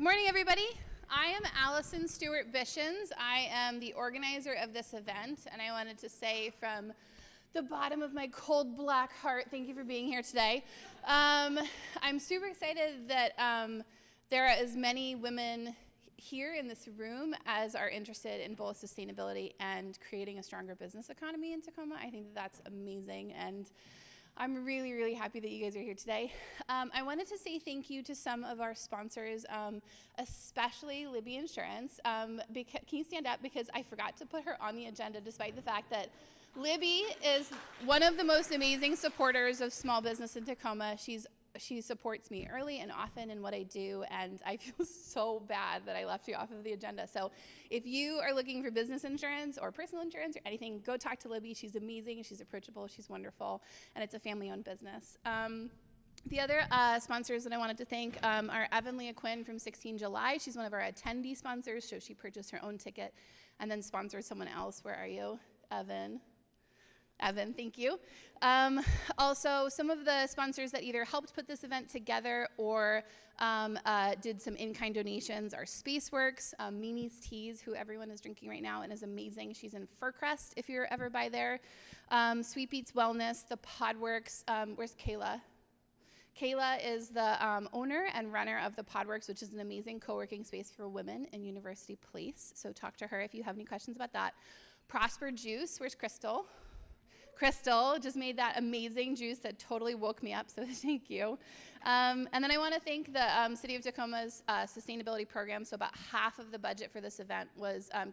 Good morning, everybody. I am Allison Stewart Bishins. I am the organizer of this event, and I wanted to say from the bottom of my cold black heart, thank you for being here today. I'm super excited that there are as many women here in this room as are interested in both sustainability and creating a stronger business economy in Tacoma. I think that that's amazing, and I'm really, really happy that you guys are here today. I wanted to say thank you to some of our sponsors, especially Libby Insurance. Can you stand up? Because I forgot to put her on the agenda despite the fact that Libby is one of the most amazing supporters of small business in Tacoma. She supports me early and often in what I do, and I feel so bad that I left you off of the agenda. So if you are looking for business insurance or personal insurance or anything, go talk to Libby. She's amazing, she's approachable, she's wonderful, and it's a family-owned business. The other sponsors that I wanted to thank are Evan Leah Quinn from 16 July. She's one of our attendee sponsors, so she purchased her own ticket and then sponsored someone else. Where are you, Evan? Evan, thank you. Also, some of the sponsors that either helped put this event together or did some in-kind donations are Spaceworks, Mimi's Teas, who everyone is drinking right now and is amazing. She's in Furcrest if you're ever by there. Sweet Beats Wellness, the Podworks. Where's Kayla? Kayla is the owner and runner of the Podworks, which is an amazing co-working space for women in University Place. So talk to her if you have any questions about that. Prosper Juice, where's Crystal? Crystal just made that amazing juice that totally woke me up, so thank you. And then I want to thank the City of Tacoma's sustainability program. So about half of the budget for this event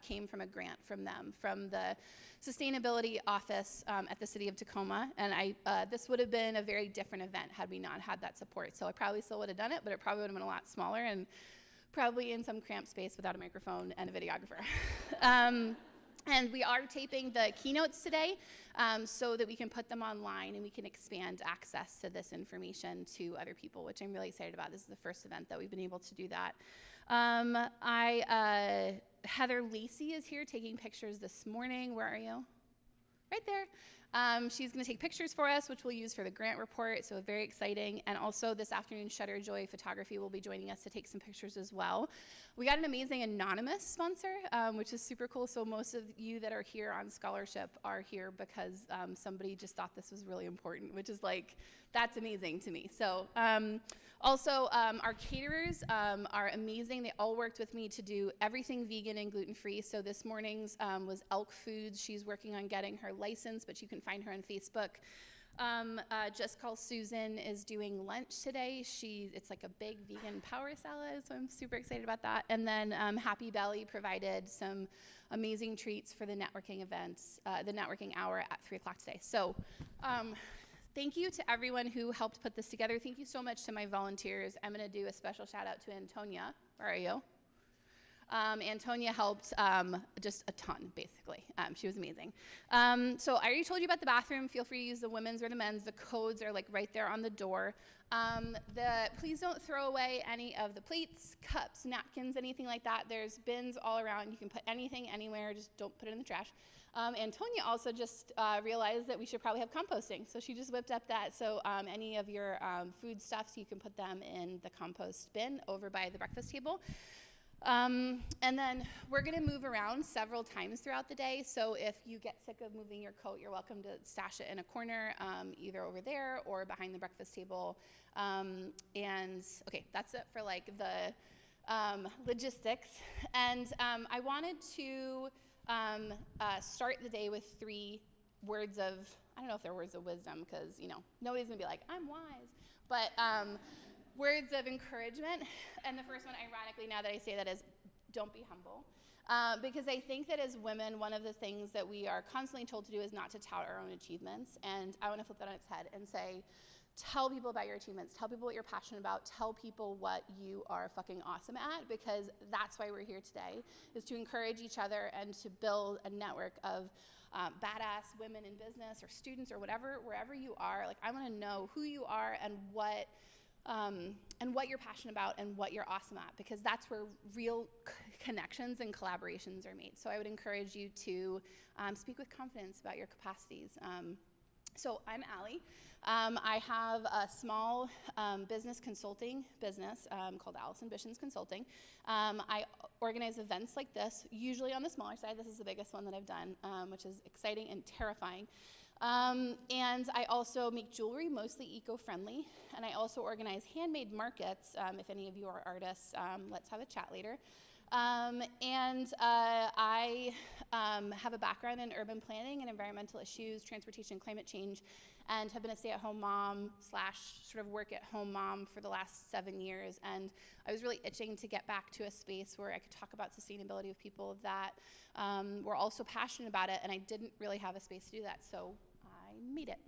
came from a grant from them, from the sustainability office at the City of Tacoma. And this would have been a very different event had we not had that support. So I probably still would have done it, but it probably would have been a lot smaller and probably in some cramped space without a microphone and a videographer. And we are taping the keynotes today so that we can put them online and we can expand access to this information to other people, which I'm really excited about. This is the first event that we've been able to do that. Heather Lacey is here taking pictures this morning. Where are you? Right there. She's going to take pictures for us, which we'll use for the grant report, so very exciting. And also this afternoon, Shutter Joy Photography will be joining us to take some pictures as well. We got an amazing anonymous sponsor, which is super cool. So most of you that are here on scholarship are here because somebody just thought this was really important, which is like, that's amazing to me. So also our caterers are amazing. They all worked with me to do everything vegan and gluten-free. So this morning's was Elk Foods. She's working on getting her license, but you can find her on Facebook. Just Call Susan is doing lunch today. It's like a big vegan power salad, so I'm super excited about that. And then Happy Belly provided some amazing treats for the networking events, the networking hour at 3 o'clock today. So thank you to everyone who helped put this together. Thank you so much to my volunteers. I'm going to do a special shout out to Antonia. Where are you? Antonia helped just a ton, basically. She was amazing. So I already told you about the bathroom. Feel free to use the women's or the men's. The codes are like right there on the door. Please don't throw away any of the plates, cups, napkins, anything like that. There's bins all around. You can put anything anywhere. Just don't put it in the trash. Antonia also just realized that we should probably have composting. So she just whipped up that. So any of your foodstuffs, you can put them in the compost bin over by the breakfast table. And then we're going to move around several times throughout the day. So if you get sick of moving your coat, you're welcome to stash it in a corner, either over there or behind the breakfast table. And okay, that's it for like the logistics. And I wanted to start the day with 3 words of, I don't know if they're words of wisdom because, you know, nobody's going to be like, I'm wise. But words of encouragement, and the first one, ironically, now that I say that, is don't be humble. Because I think that as women, one of the things that we are constantly told to do is not to tout our own achievements, and I want to flip that on its head and say, tell people about your achievements, tell people what you're passionate about, tell people what you are fucking awesome at, because that's why we're here today, is to encourage each other and to build a network of badass women in business or students or whatever, wherever you are. Like, I want to know who you are and what you're passionate about and what you're awesome at, because that's where real connections and collaborations are made. So I would encourage you to speak with confidence about your capacities. So I'm Allie. I have a small business consulting business called Allison, Bishins Consulting. I organize events like this, usually on the smaller side. This is the biggest one that I've done, which is exciting and terrifying. And I also make jewelry, mostly eco-friendly. And I also organize handmade markets. If any of you are artists, let's have a chat later. I have a background in urban planning and environmental issues, transportation, climate change, and have been a stay-at-home mom / sort of work-at-home mom for the last 7 years. And I was really itching to get back to a space where I could talk about sustainability with people that were also passionate about it, and I didn't really have a space to do that, so I made it.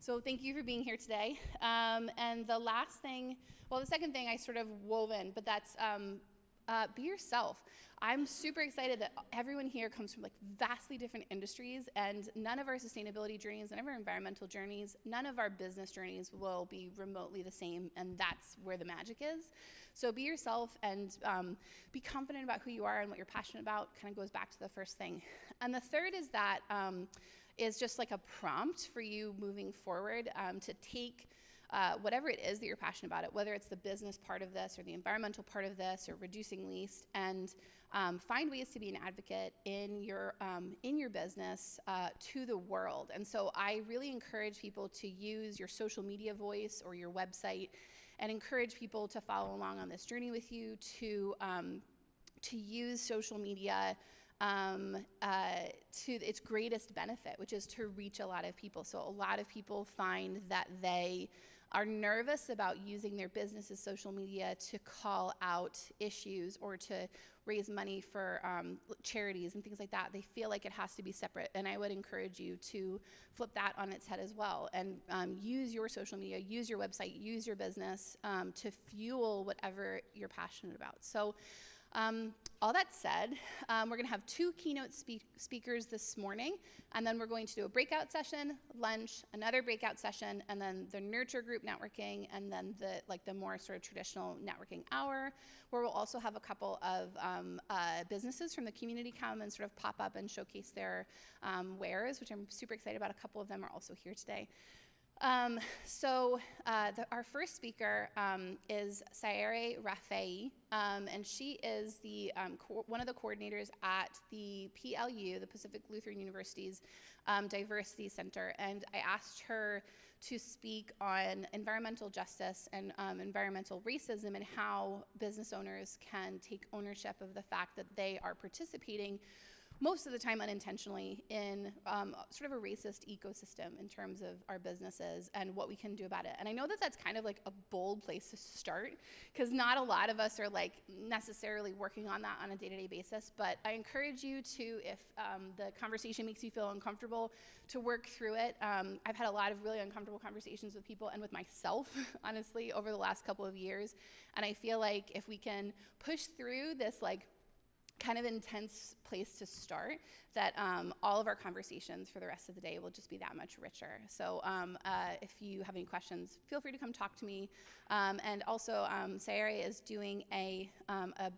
So thank you for being here today. And the last thing, well, the second thing I sort of wove in, but that's be yourself. I'm super excited that everyone here comes from like vastly different industries, and none of our sustainability journeys, none of our environmental journeys, none of our business journeys will be remotely the same, and that's where the magic is. So be yourself and be confident about who you are and what you're passionate about. Kind of goes back to the first thing. And the third is that is just like a prompt for you moving forward to take whatever it is that you're passionate about, whether it's the business part of this or the environmental part of this or reducing waste, and find ways to be an advocate in your business to the world. And so I really encourage people to use your social media voice or your website, and encourage people to follow along on this journey with you, to use social media to its greatest benefit, which is to reach a lot of people. So a lot of people find that they are nervous about using their business's social media to call out issues or to raise money for charities and things like that. They feel like it has to be separate, and I would encourage you to flip that on its head as well, and use your social media, use your website, use your business to fuel whatever you're passionate about. So all that said, we're going to have 2 keynote speakers this morning, and then we're going to do a breakout session, lunch, another breakout session, and then the nurture group networking, and then the more sort of traditional networking hour, where we'll also have a couple of businesses from the community come and sort of pop up and showcase their wares, which I'm super excited about. A couple of them are also here today. Our first speaker is Saiyare Refaei, and she is one of the coordinators at the PLU, the Pacific Lutheran University's Diversity Center, and I asked her to speak on environmental justice and environmental racism, and how business owners can take ownership of the fact that they are participating most of the time unintentionally in sort of a racist ecosystem in terms of our businesses and what we can do about it. And I know that that's kind of like a bold place to start, because not a lot of us are like necessarily working on that on a day-to-day basis, but I encourage you to, if the conversation makes you feel uncomfortable, to work through it. I've had a lot of really uncomfortable conversations with people and with myself, honestly, over the last couple of years, and I feel like if we can push through this like kind of intense place to start, that all of our conversations for the rest of the day will just be that much richer. So if you have any questions, feel free to come talk to me. And also, Saiyare is doing a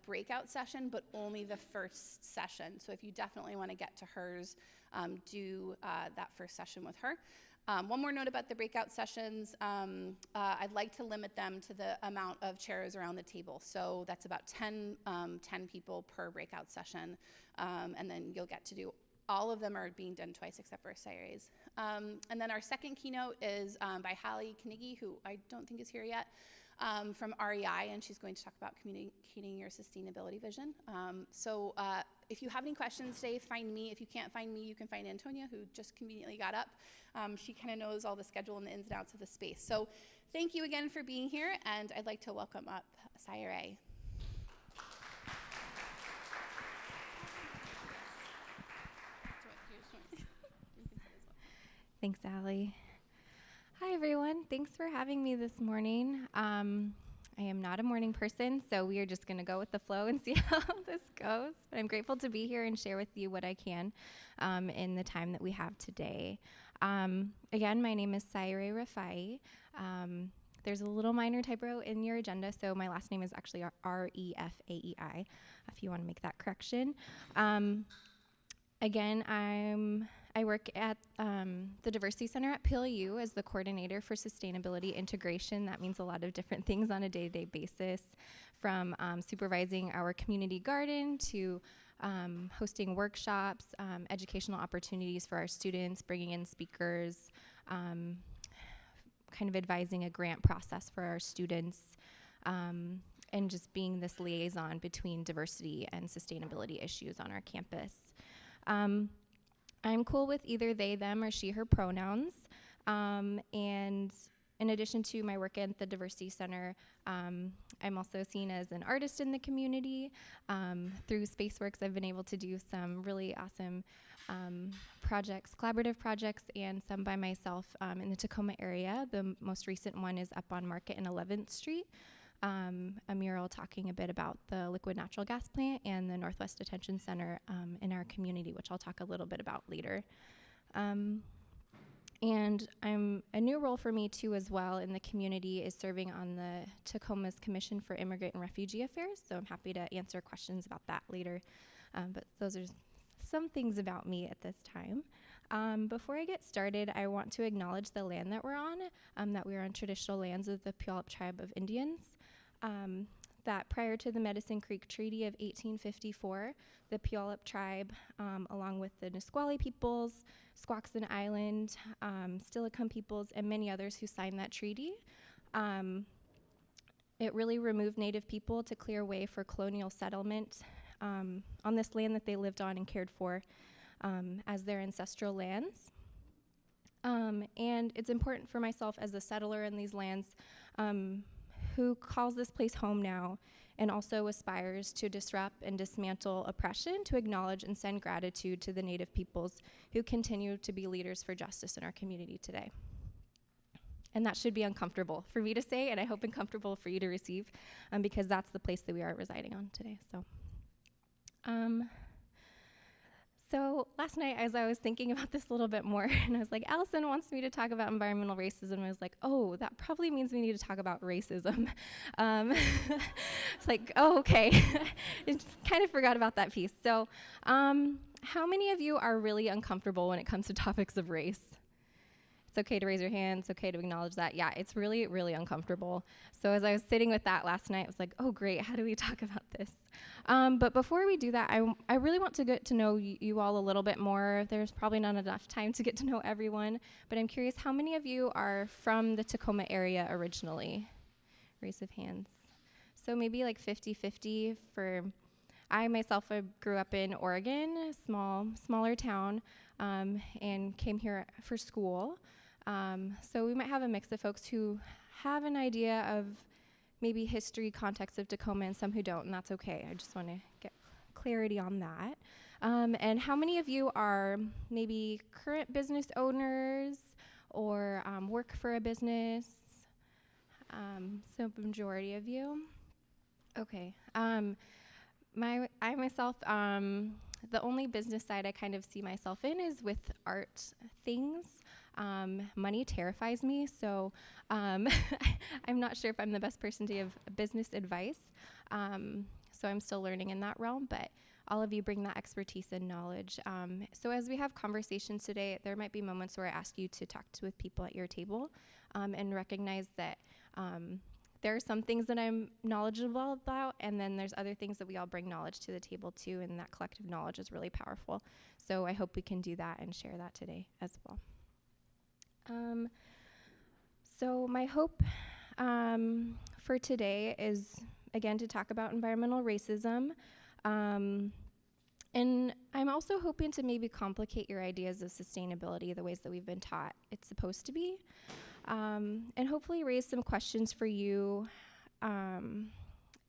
breakout session, but only the first session. So if you definitely want to get to hers, do that first session with her. One more note about the breakout sessions. I'd like to limit them to the amount of chairs around the table. So that's about 10 people per breakout session. And then you'll get to do, all of them are being done twice except for Sayare's. And then our second keynote is by Halley, Knigge, who I don't think is here yet, from REI, and she's going to talk about communicating your sustainability vision. If you have any questions today, find me. If you can't find me, you can find Antonia, who just conveniently got up. She kind of knows all the schedule and the ins and outs of the space. So thank you again for being here, and I'd like to welcome up Saiyare. Thanks, Allie. Hi, everyone. Thanks for having me this morning. I am not a morning person, so we are just going to go with the flow and see how this goes. But I'm grateful to be here and share with you what I can in the time that we have today. Again, my name is Saiyare Refaei. There's a little minor typo in your agenda, so my last name is actually Refaei, if you want to make that correction. Again, I work at the Diversity Center at PLU as the coordinator for sustainability integration. That means a lot of different things on a day-to-day basis, from supervising our community garden to hosting workshops, educational opportunities for our students, bringing in speakers, kind of advising a grant process for our students, and just being this liaison between diversity and sustainability issues on our campus. I'm cool with either they, them, or she, her pronouns. And in addition to my work at the Diversity Center, I'm also seen as an artist in the community. Through Spaceworks, I've been able to do some really awesome projects, collaborative projects, and some by myself in the Tacoma area. The most recent one is up on Market and 11th Street, a mural talking a bit about the liquid natural gas plant and the Northwest Detention Center in our community, which I'll talk a little bit about later. And a new role for me too as well in the community is serving on the Tacoma's Commission for Immigrant and Refugee Affairs, so I'm happy to answer questions about that later. But those are some things about me at this time. Before I get started, I want to acknowledge the land that we're on, that we're on traditional lands of the Puyallup Tribe of Indians. That prior to the Medicine Creek Treaty of 1854, the Puyallup Tribe, along with the Nisqually peoples, Squaxin Island, Steilacoom peoples, and many others who signed that treaty, it really removed Native people to clear way for colonial settlement on this land that they lived on and cared for as their ancestral lands. And it's important for myself as a settler in these lands who calls this place home now and also aspires to disrupt and dismantle oppression, to acknowledge and send gratitude to the Native peoples who continue to be leaders for justice in our community today. And that should be uncomfortable for me to say, and I hope uncomfortable for you to receive, because that's the place that we are residing on today. So last night, as I was thinking about this a little bit more, and I was like, Allison wants me to talk about environmental racism. I was like, oh, that probably means we need to talk about racism. It's like, oh, okay. I kind of forgot about that piece. So how many of you are really uncomfortable when it comes to topics of race? It's okay to raise your hand. It's okay to acknowledge that. Yeah, it's really, really uncomfortable. So as I was sitting with that last night, I was like, oh, great. How do we talk about this? But before we do that, I really want to get to know you all a little bit more. There's probably not enough time to get to know everyone, but I'm curious, how many of you are from the Tacoma area originally? Raise of hands. So maybe like 50-50 for, I myself grew up in Oregon, smaller town, and came here for school. So we might have a mix of folks who have an idea of maybe history, context of Tacoma, and some who don't, and that's okay. I just want to get clarity on that. And how many of you are maybe current business owners or work for a business? So majority of you. Okay. I myself, the only business side I kind of see myself in is with art things. Money terrifies me, so I'm not sure if I'm the best person to give business advice. So I'm still learning in that realm, but all of you bring that expertise and knowledge. So as we have conversations today, there might be moments where I ask you to talk with people at your table and recognize that there are some things that I'm knowledgeable about, and then there's other things that we all bring knowledge to the table too, and that collective knowledge is really powerful. So I hope we can do that and share that today as well. So my hope for today is, again, to talk about environmental racism. And I'm also hoping to maybe complicate your ideas of sustainability the ways that we've been taught it's supposed to be. And hopefully raise some questions for you. And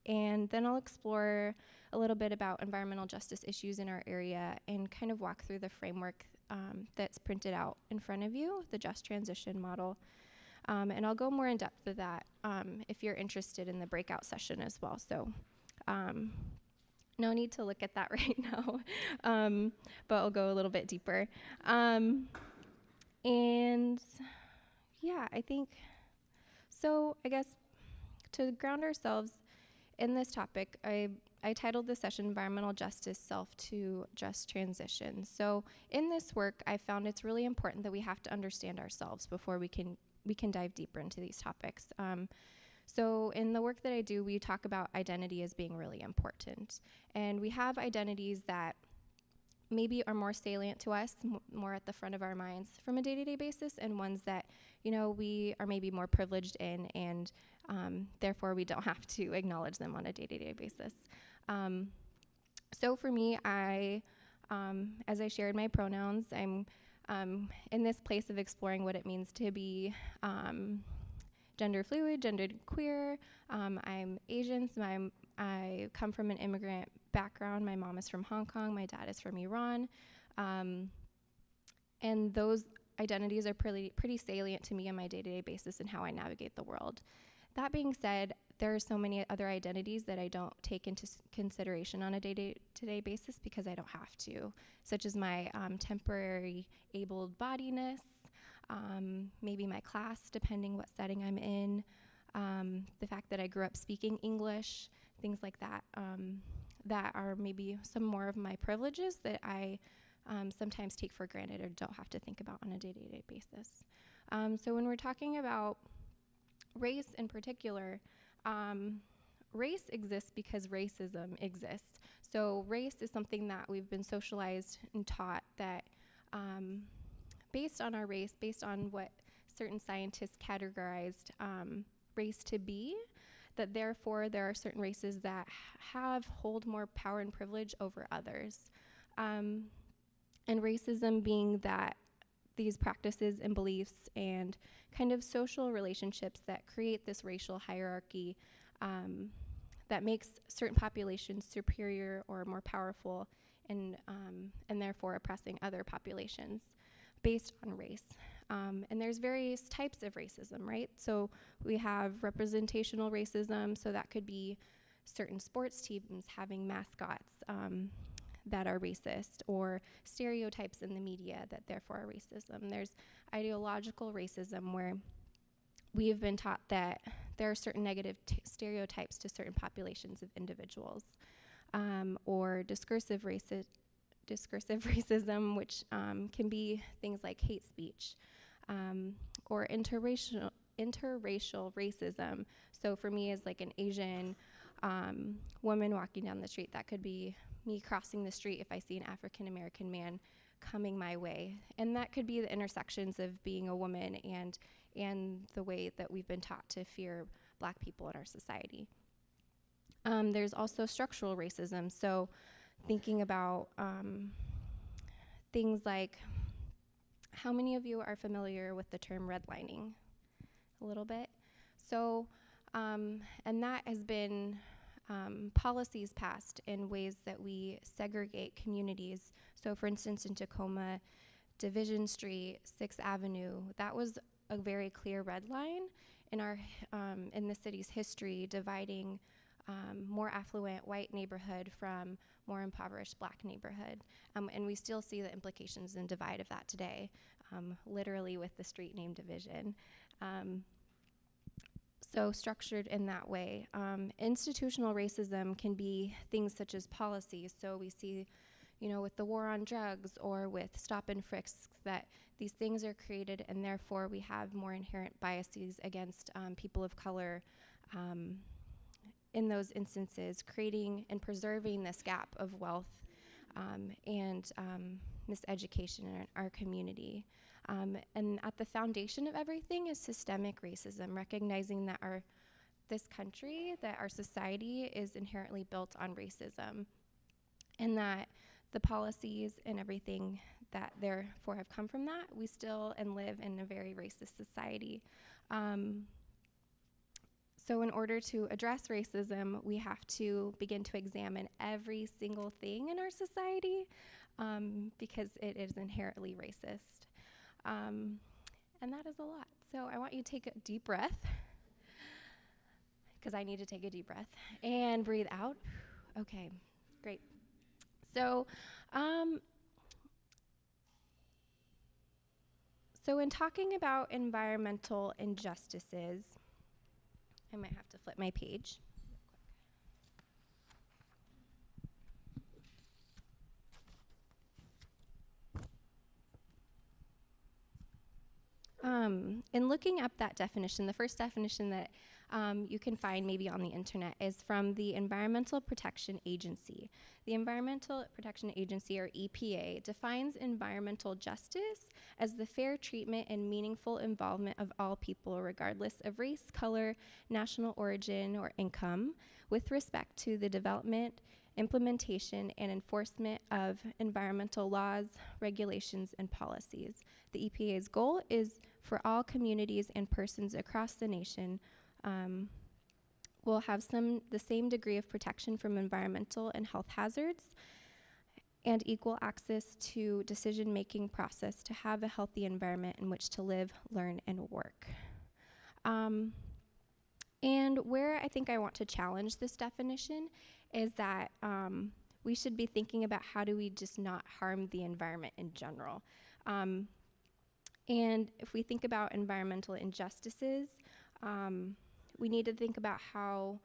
then I'll explore a little bit about environmental justice issues in our area and kind of walk through the framework that's printed out in front of you, the Just Transition model. And I'll go more in depth with that if you're interested in the breakout session as well. So no need to look at that right now, but I'll go a little bit deeper. And yeah, I think, so I guess to ground ourselves in this topic, I I titled this session Environmental Justice, Self to Just Transition. So in this work, I found it's really important that we have to understand ourselves before we can dive deeper into these topics. So in the work that I do, we talk about identity as being really important. And we have identities that maybe are more salient to us, more at the front of our minds from a day-to-day basis, and ones that, we are maybe more privileged in, and therefore we don't have to acknowledge them on a day-to-day basis. So for me, as I shared my pronouns, I'm in this place of exploring what it means to be gender fluid, gender queer. I'm Asian, so I come from an immigrant background. My mom is from Hong Kong, my dad is from Iran. And those identities are pretty salient to me on my day-to-day basis and how I navigate the world. That being said, there are so many other identities that I don't take into consideration on a day-to-day basis because I don't have to, such as my temporary able-bodiedness, maybe my class, depending what setting I'm in, the fact that I grew up speaking English, things like that, that are maybe some more of my privileges that I sometimes take for granted or don't have to think about on a day-to-day basis. So when we're talking about race in particular, race exists because racism exists. So race is something that we've been socialized and taught that based on our race, based on what certain scientists categorized race to be, that therefore there are certain races that hold more power and privilege over others. And racism being that these practices and beliefs and kind of social relationships that create this racial hierarchy that makes certain populations superior or more powerful and therefore oppressing other populations based on race. And there's various types of racism, right? So we have representational racism, so that could be certain sports teams having mascots that are racist, or stereotypes in the media that therefore are racism. There's ideological racism, where we have been taught that there are certain negative stereotypes to certain populations of individuals, or discursive racism, which can be things like hate speech, or interracial racism. So for me, as like an Asian woman walking down the street, that could be me crossing the street if I see an African American man coming my way. And that could be the intersections of being a woman and the way that we've been taught to fear Black people in our society. There's also structural racism. So thinking about things like, how many of you are familiar with the term redlining? A little bit. So, and that has been policies passed in ways that we segregate communities. So for instance, in Tacoma, Division Street, 6th Avenue, that was a very clear red line in in the city's history, dividing more affluent white neighborhood from more impoverished Black neighborhood. And we still see the implications and divide of that today, literally with the street name Division. So structured in that way. Institutional racism can be things such as policies. So we see, with the war on drugs or with stop and frisks, that these things are created, and therefore we have more inherent biases against people of color in those instances, creating and preserving this gap of wealth and miseducation in our community. And at the foundation of everything is systemic racism, recognizing that this country, that our society is inherently built on racism, and that the policies and everything that therefore have come from that, we still and live in a very racist society. So in order to address racism, we have to begin to examine every single thing in our society because it is inherently racist. And that is a lot. So I want you to take a deep breath, because I need to take a deep breath, and breathe out. Okay, great. So, so in talking about environmental injustices, I might have to flip my page. in looking up that definition, the first definition that you can find maybe on the internet is from the Environmental Protection Agency. The Environmental Protection Agency, or EPA, defines environmental justice as the fair treatment and meaningful involvement of all people, regardless of race, color, national origin, or income, with respect to the development, implementation, and enforcement of environmental laws, regulations, and policies. The EPA's goal is for all communities and persons across the nation will have the same degree of protection from environmental and health hazards and equal access to decision-making process to have a healthy environment in which to live, learn, and work. And where I think I want to challenge this definition is that we should be thinking about how do we just not harm the environment in general. And if we think about environmental injustices, we need to think about how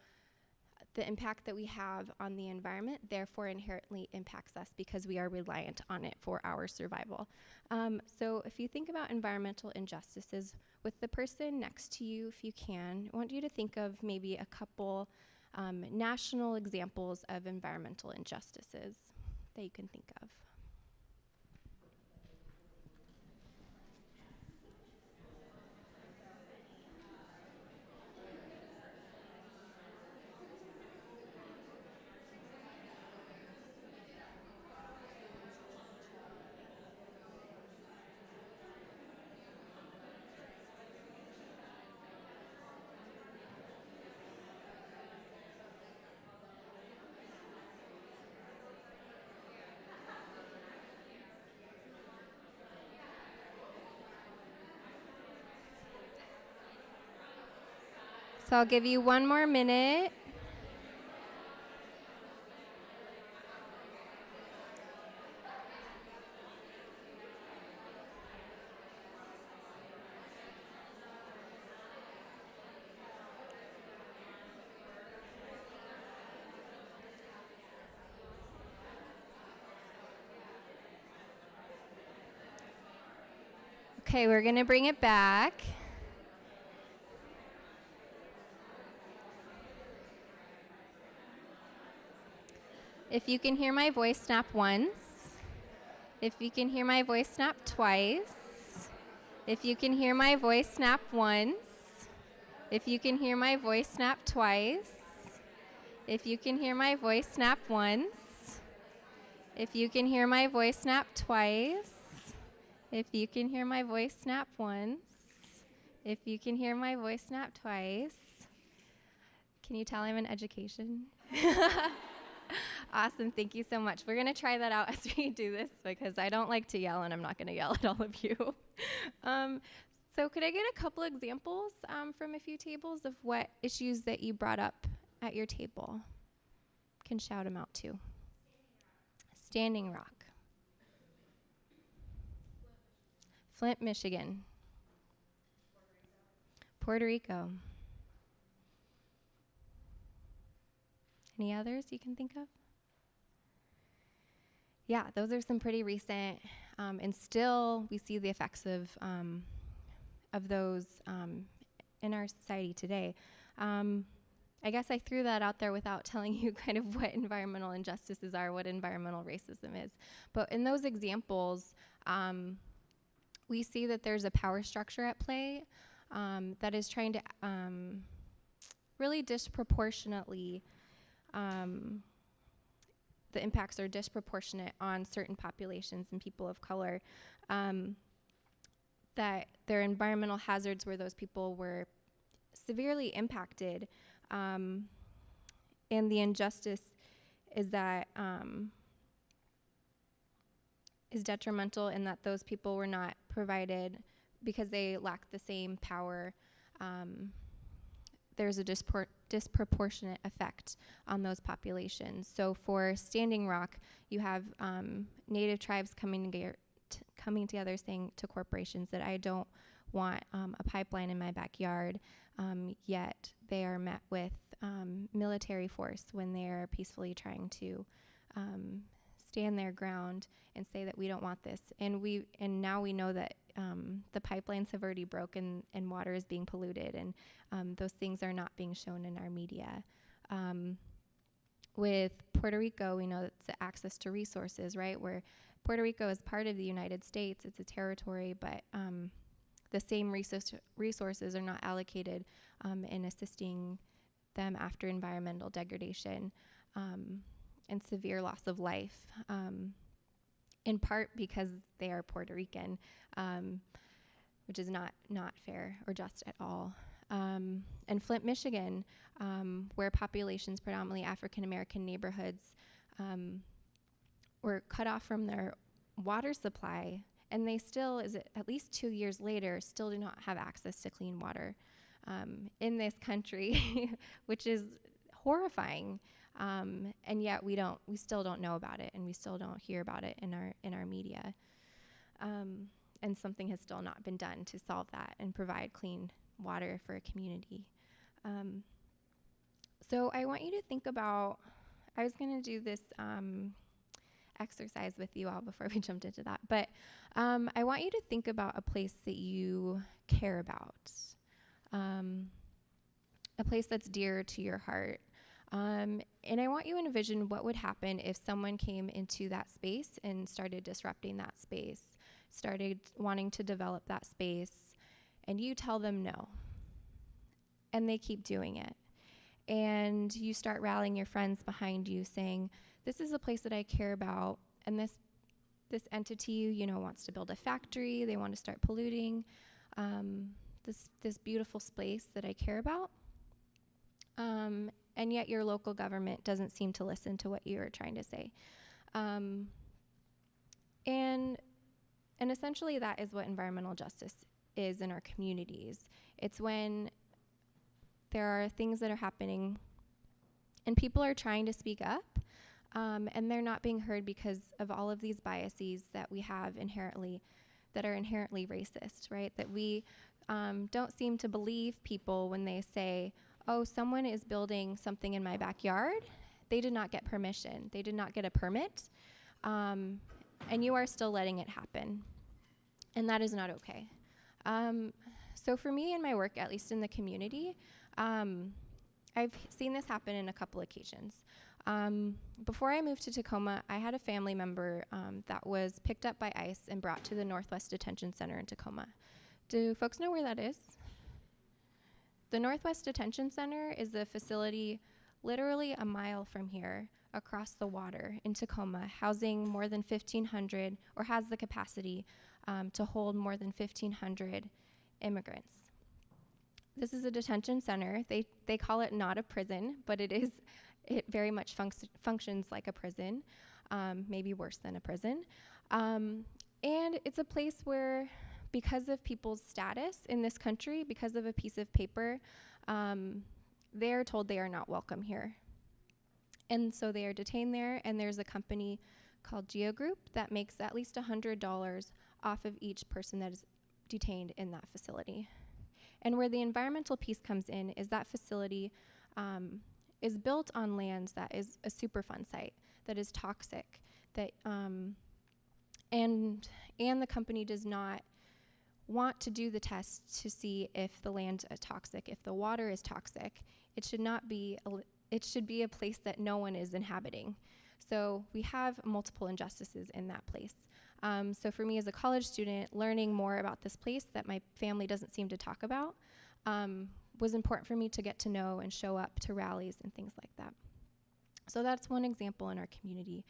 the impact that we have on the environment therefore inherently impacts us because we are reliant on it for our survival. So if you think about environmental injustices, with the person next to you, if you can, I want you to think of maybe a couple national examples of environmental injustices that you can think of. So I'll give you one more minute. Okay, we're going to bring it back. If you can hear my voice, snap once. If you can hear my voice, snap twice. If you can hear my voice, snap once. If you can hear my voice, snap twice. If you can hear my voice, snap once. If you can hear my voice, snap twice. If you can hear my voice, snap once. If you can hear my voice, snap twice. Can you tell I'm in education? Awesome, thank you so much. We're gonna try that out as we do this because I don't like to yell and I'm not gonna yell at all of you. So could I get a couple examples from a few tables of what issues that you brought up at your table? Can shout them out too. Standing Rock. Flint, Michigan. Puerto Rico. Any others you can think of? Yeah, those are some pretty recent, and still we see the effects of those in our society today. I guess I threw that out there without telling you kind of what environmental injustices are, what environmental racism is. But in those examples, we see that there's a power structure at play that is trying to really disproportionately the impacts are disproportionate on certain populations and people of color, that their environmental hazards where those people were severely impacted, and the injustice is that is detrimental in that those people were not provided because they lack the same power. There's a disproportionate effect on those populations. So for Standing Rock, you have Native tribes coming together saying to corporations that I don't want a pipeline in my backyard, yet they are met with military force when they are peacefully trying to stand their ground and say that we don't want this. And now we know that the pipelines have already broken and water is being polluted, and those things are not being shown in our media. With Puerto Rico, we know it's the access to resources, right? Where Puerto Rico is part of the United States, it's a territory, but the same resources are not allocated in assisting them after environmental degradation and severe loss of life, in part because they are Puerto Rican, which is not fair or just at all. And Flint, Michigan, where populations, predominantly African-American neighborhoods, were cut off from their water supply, and they still, at least 2 years later, still do not have access to clean water in this country, which is horrifying. And yet we still don't know about it, and we still don't hear about it in our media. And something has still not been done to solve that and provide clean water for a community. So I want you to think about, I was going to do this exercise with you all before we jumped into that, but I want you to think about a place that you care about, a place that's dear to your heart. And I want you to envision what would happen if someone came into that space and started disrupting that space, started wanting to develop that space, and you tell them no, and they keep doing it. And you start rallying your friends behind you saying, this is a place that I care about, and this entity, wants to build a factory, they want to start polluting this beautiful space that I care about. And yet your local government doesn't seem to listen to what you're trying to say. And essentially that is what environmental justice is in our communities. It's when there are things that are happening and people are trying to speak up, and they're not being heard because of all of these biases that we have that are inherently racist, right? That we don't seem to believe people when they say, oh, someone is building something in my backyard. They did not get permission. They did not get a permit. And you are still letting it happen. And that is not okay. So for me in my work, at least in the community, I've seen this happen in a couple occasions. Before I moved to Tacoma, I had a family member that was picked up by ICE and brought to the Northwest Detention Center in Tacoma. Do folks know where that is? The Northwest Detention Center is a facility literally a mile from here across the water in Tacoma, housing more than 1,500, or has the capacity to hold more than 1,500 immigrants. This is a detention center. They call it not a prison, but it very much functions like a prison, maybe worse than a prison. And it's a place where, because of people's status in this country, because of a piece of paper, they are told they are not welcome here. And so they are detained there, and there's a company called Geo Group that makes at least $100 off of each person that is detained in that facility. And where the environmental piece comes in is that facility is built on lands that is a Superfund site, that is toxic, that and the company does not want to do the tests to see if the land is toxic, if the water is toxic. It should not be, it should be a place that no one is inhabiting. So we have multiple injustices in that place. So for me as a college student, learning more about this place that my family doesn't seem to talk about was important for me to get to know and show up to rallies and things like that. So that's one example in our community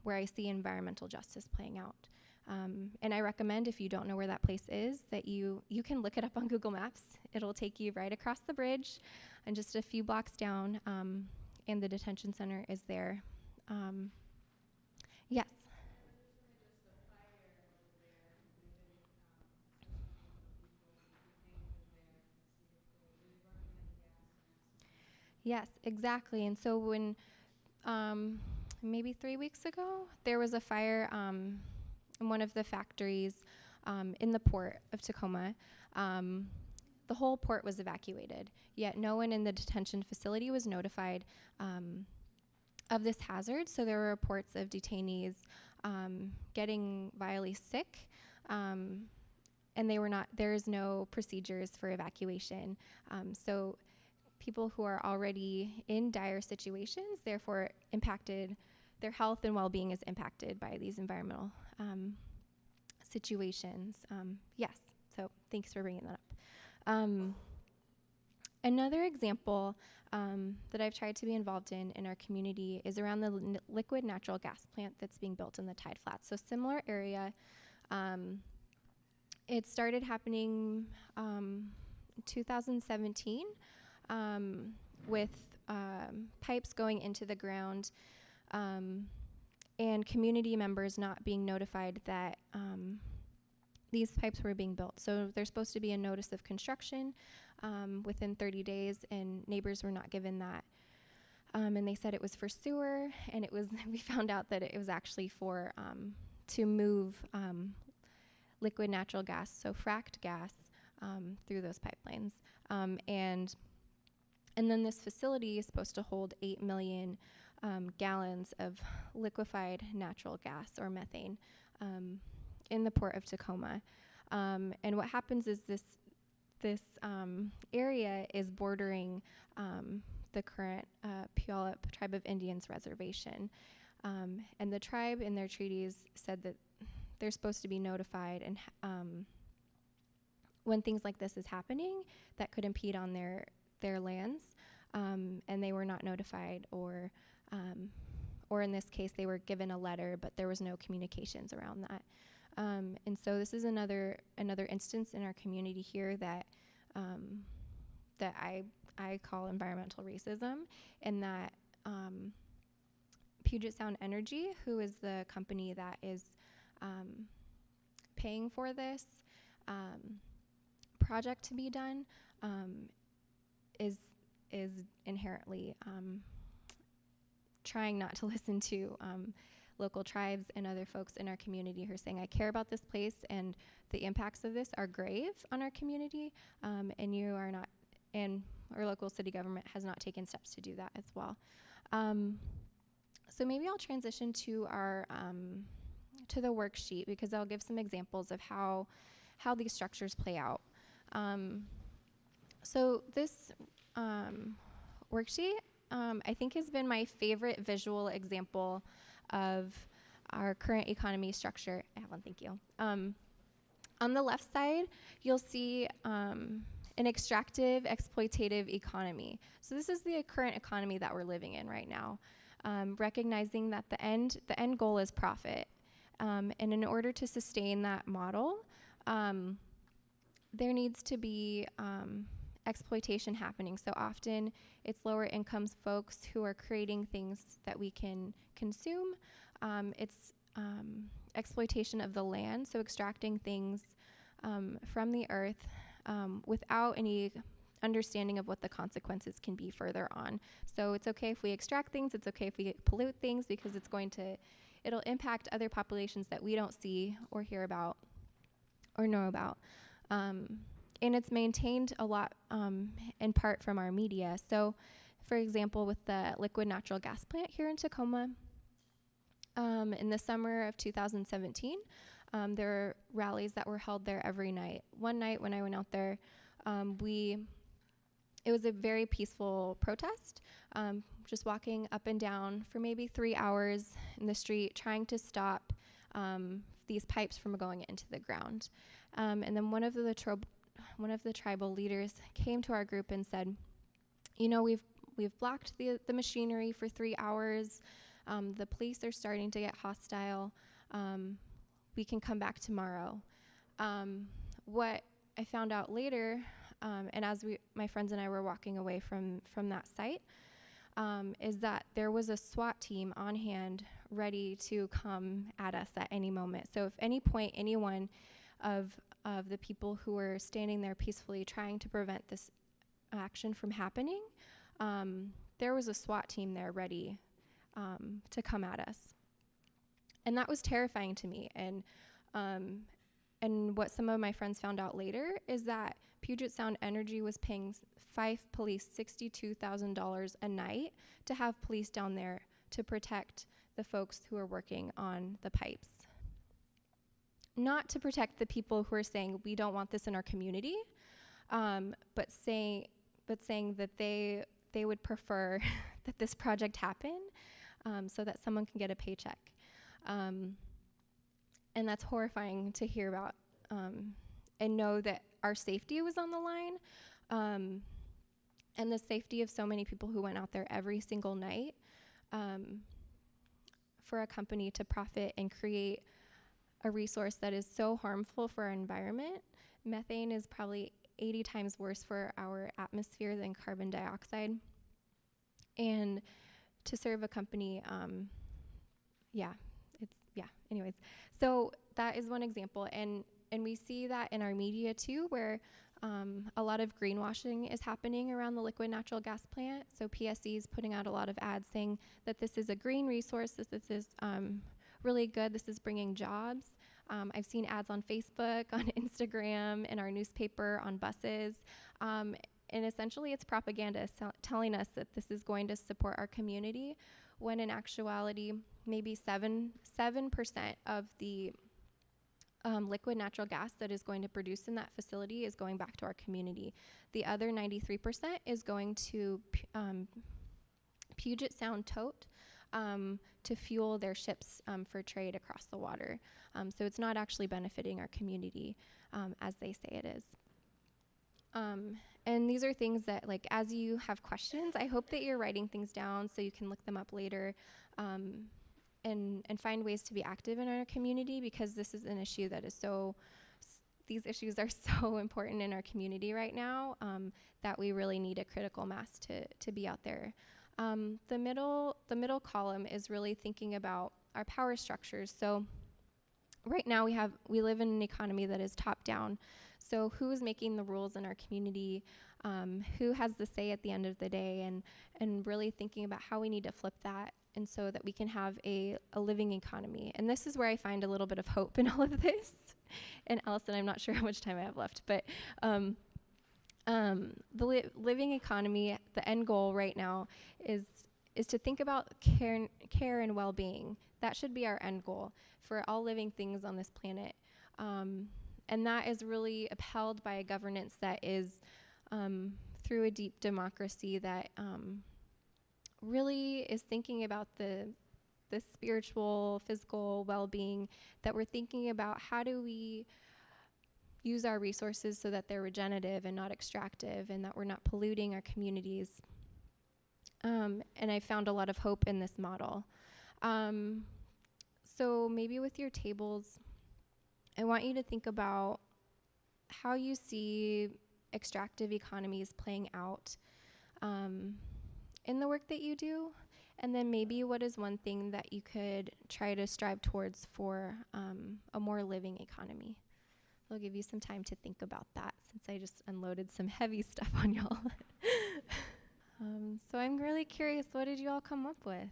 where I see environmental justice playing out. And I recommend, if you don't know where that place is, that you can look it up on Google Maps. It'll take you right across the bridge and just a few blocks down, and the detention center is there. Yes? Yes, exactly. And so when maybe 3 weeks ago, there was a fire in one of the factories in the port of Tacoma. The whole port was evacuated, yet no one in the detention facility was notified of this hazard. So there were reports of detainees getting vilely sick, and there is no procedures for evacuation. So people who are already in dire situations, therefore impacted, their health and well-being is impacted by these environmental situations. Yes, so thanks for bringing that up. Another example that I've tried to be involved in our community is around the liquid natural gas plant that's being built in the Tide Flats. So similar area. It started happening in 2017 with pipes going into the ground and community members not being notified that these pipes were being built. So there's supposed to be a notice of construction within 30 days, and neighbors were not given that. And they said it was for sewer, and we found out that it was actually for to move liquid natural gas, so fracked gas, through those pipelines. And then this facility is supposed to hold 8 million gallons of liquefied natural gas or methane in the port of Tacoma. And what happens is this area is bordering the current Puyallup Tribe of Indians reservation. And the tribe in their treaties said that they're supposed to be notified and when things like this is happening that could impede on their lands, and they were not notified, or in this case they were given a letter, but there was no communications around that. And so this is another instance in our community here that I call environmental racism, and that Puget Sound Energy, who is the company that is paying for this project to be done, is inherently trying not to listen to local tribes and other folks in our community who are saying, I care about this place and the impacts of this are grave on our community, and you are not, and our local city government has not taken steps to do that as well. So maybe I'll transition to our to the worksheet, because I'll give some examples of how these structures play out. So this worksheet, I think, has been my favorite visual example of our current economy structure. I have one, thank you. On the left side, you'll see an extractive, exploitative economy. So this is the current economy that we're living in right now, recognizing that the end goal is profit. And in order to sustain that model, there needs to be exploitation happening. So often it's lower income folks who are creating things that we can consume. It's exploitation of the land, so extracting things from the earth without any understanding of what the consequences can be further on. So it's okay if we extract things, it's okay if we pollute things, because it'll impact other populations that we don't see or hear about or know about. And it's maintained a lot in part from our media. So for example, with the liquid natural gas plant here in Tacoma, in the summer of 2017, there were rallies that were held there every night. One night when I went out there, it was a very peaceful protest, just walking up and down for maybe 3 hours in the street, trying to stop these pipes from going into the ground. And then one of the tribal leaders came to our group and said, you know, we've blocked the machinery for 3 hours. The police are starting to get hostile. We can come back tomorrow. What I found out later, and as my friends and I were walking away from that site, is that there was a SWAT team on hand ready to come at us at any moment. So if any point anyone of the people who were standing there peacefully trying to prevent this action from happening, there was a SWAT team there ready to come at us. And that was terrifying to me. And what some of my friends found out later is that Puget Sound Energy was paying Fife police $62,000 a night to have police down there to protect the folks who are working on the pipes. not to protect the people who are saying we don't want this in our community, but saying that they would prefer that this project happen so that someone can get a paycheck. And that's horrifying to hear about and know that our safety was on the line and the safety of so many people who went out there every single night for a company to profit and create a resource that is so harmful for our environment. Methane is probably 80 times worse for our atmosphere than carbon dioxide. And to serve a company, anyways. So that is one example. And we see that in our media too, where a lot of greenwashing is happening around the liquid natural gas plant. So PSE is putting out a lot of ads saying that this is a green resource, that this is really good, this is bringing jobs. I've seen ads on Facebook, on Instagram, in our newspaper, on buses. And essentially it's propaganda telling us that this is going to support our community, when in actuality, maybe 7% of the liquid natural gas that is going to produce in that facility is going back to our community. The other 93% is going to Puget Sound Tote to fuel their ships for trade across the water. So it's not actually benefiting our community as they say it is. And these are things that, like, as you have questions, I hope that you're writing things down so you can look them up later and find ways to be active in our community, because this is an issue that is these issues are so important in our community right now that we really need a critical mass to be out there. The middle column is really thinking about our power structures. So right now we live in an economy that is top down. So who is making the rules in our community? Who has the say at the end of the day? And really thinking about how we need to flip that, and so that we can have a living economy. And this is where I find a little bit of hope in all of this. And Allison, I'm not sure how much time I have left, but the living economy, the end goal right now is to think about care and well-being. That should be our end goal for all living things on this planet. And that is really upheld by a governance that is through a deep democracy that really is thinking about the spiritual, physical well-being, that we're thinking about how do we use our resources so that they're regenerative and not extractive, and that we're not polluting our communities. And I found a lot of hope in this model. So maybe with your tables, I want you to think about how you see extractive economies playing out in the work that you do, and then maybe what is one thing that you could try to strive towards for a more living economy. I'll give you some time to think about that, since I just unloaded some heavy stuff on y'all. So I'm really curious, what did you all come up with?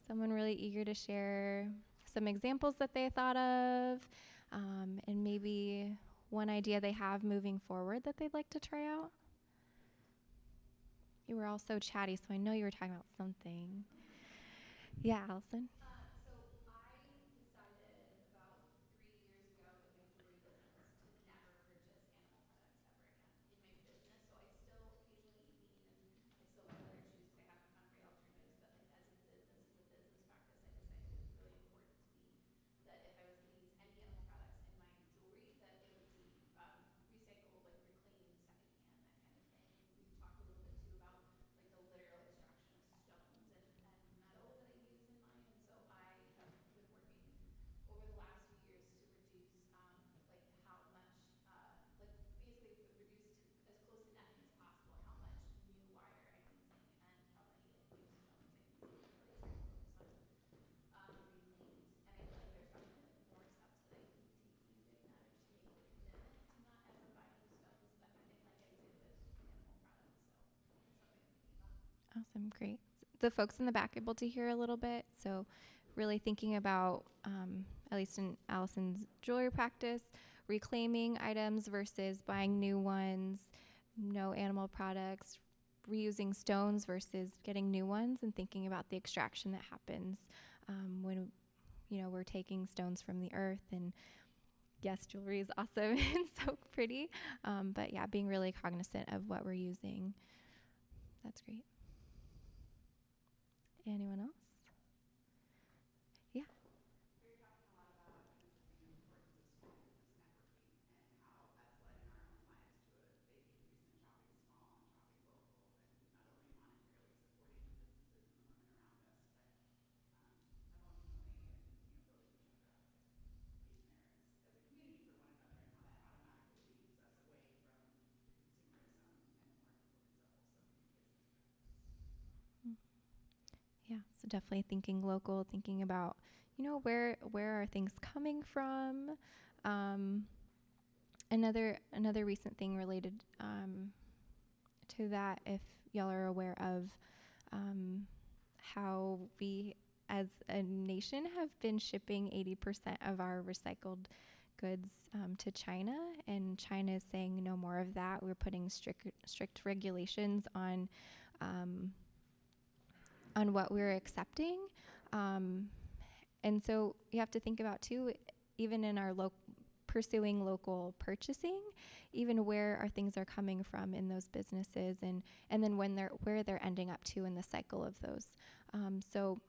Someone really eager to share some examples that they thought of, and maybe one idea they have moving forward that they'd like to try out? You were all so chatty, so I know you were talking about something. Yeah, Allison? So I decided about 3 years ago in my jewelry business to never purchase animal products ever again in my business. So I still occasionally eat meat, and I still buy leather shoes because I have great alternatives. But like as a business practice, I decided it was really important to me that if I was going to use any animal products in my jewelry, that it would be recyclable, like reclaimed, secondhand, that kind of thing. We talked a little bit too about like the literal extraction of stones and metal that I use in mine. And so I have been working over the last few years to reduce like how much like basically reduce to as close to nothing as possible how much new wire I'm using and how many like new stones I'm using, and really trying to focus on reclaimed. And I feel like there's definitely like more steps that I can be taking in doing that, or just make the commitment to not ever buy new stones that like I did with animal products. So it's something I'm thinking about. Awesome, great. The folks in the back able to hear a little bit, so really thinking about, at least in Allison's jewelry practice, reclaiming items versus buying new ones, no animal products, reusing stones versus getting new ones, and thinking about the extraction that happens when we're taking stones from the earth, and yes, jewelry is awesome and so pretty. But yeah, being really cognizant of what we're using. That's great. Anyone else? Yeah. Yeah, so definitely thinking local, thinking about, where are things coming from? Another recent thing related to that, if y'all are aware of how we as a nation have been shipping 80% of our recycled goods to China, and China is saying no more of that. We're putting strict regulations on what we're accepting. And so you have to think about too, even in our pursuing local purchasing, even where our things are coming from in those businesses, and then where they're ending up to in the cycle of those. So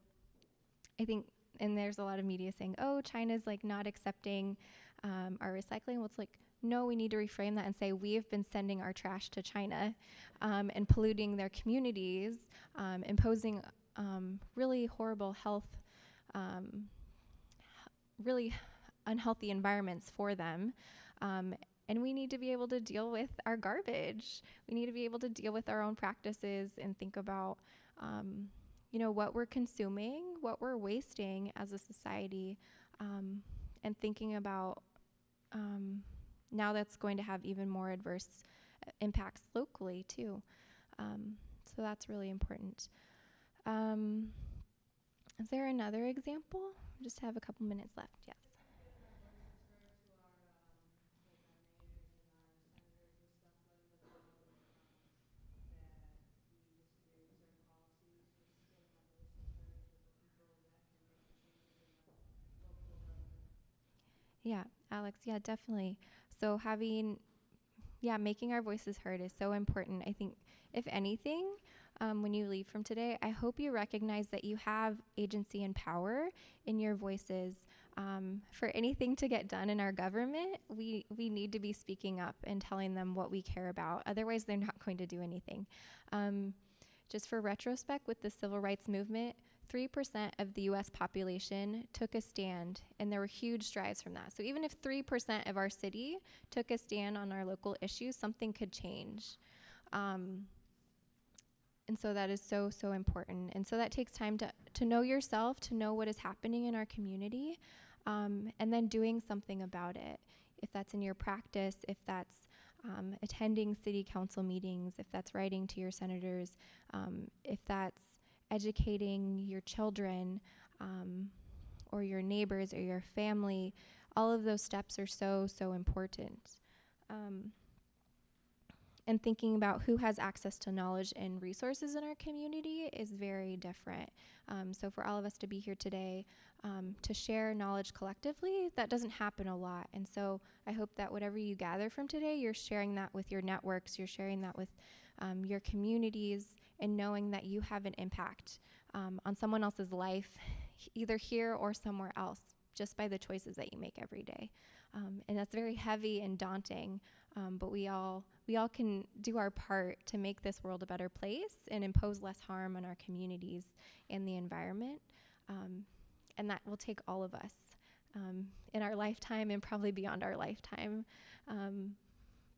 I think, and there's a lot of media saying, oh, China's like not accepting our recycling. Well, it's like, no, we need to reframe that and say we have been sending our trash to China and polluting their communities, imposing really horrible health, really unhealthy environments for them. And we need to be able to deal with our garbage. We need to be able to deal with our own practices and think about, what we're consuming, what we're wasting as a society, and thinking about now that's going to have even more adverse impacts locally too. So that's really important. Is there another example? Just have a couple minutes left. Yes. Yeah, Alex, yeah, definitely. So making our voices heard is so important. I think, if anything, when you leave from today, I hope you recognize that you have agency and power in your voices. For anything to get done in our government, we need to be speaking up and telling them what we care about. Otherwise, they're not going to do anything. Just for retrospect, with the civil rights movement, 3% of the US population took a stand, and there were huge strides from that. So even if 3% of our city took a stand on our local issues, something could change. And so that is so, so important. And so that takes time to know yourself, to know what is happening in our community, and then doing something about it. If that's in your practice, if that's attending city council meetings, if that's writing to your senators, if that's educating your children or your neighbors or your family, all of those steps are so, so important. And thinking about who has access to knowledge and resources in our community is very different. So for all of us to be here today, to share knowledge collectively, that doesn't happen a lot. And so I hope that whatever you gather from today, you're sharing that with your networks, you're sharing that with your communities, and knowing that you have an impact on someone else's life, either here or somewhere else, just by the choices that you make every day. And that's very heavy and daunting, but we all can do our part to make this world a better place and impose less harm on our communities and the environment. And that will take all of us in our lifetime and probably beyond our lifetime.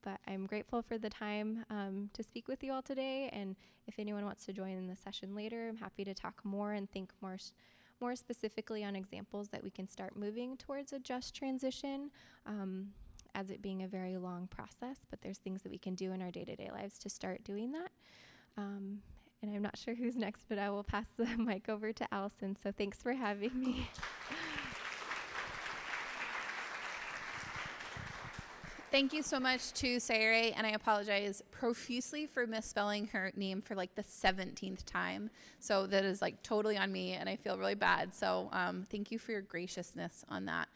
But I'm grateful for the time to speak with you all today. And if anyone wants to join in the session later, I'm happy to talk more and think more specifically on examples that we can start moving towards a just transition, as it being a very long process. But there's things that we can do in our day-to-day lives to start doing that. And I'm not sure who's next, but I will pass the mic over to Allison. So thanks for having me. Thank you so much to Saiyare, and I apologize profusely for misspelling her name for like the 17th time. So that is like totally on me, and I feel really bad. So thank you for your graciousness on that.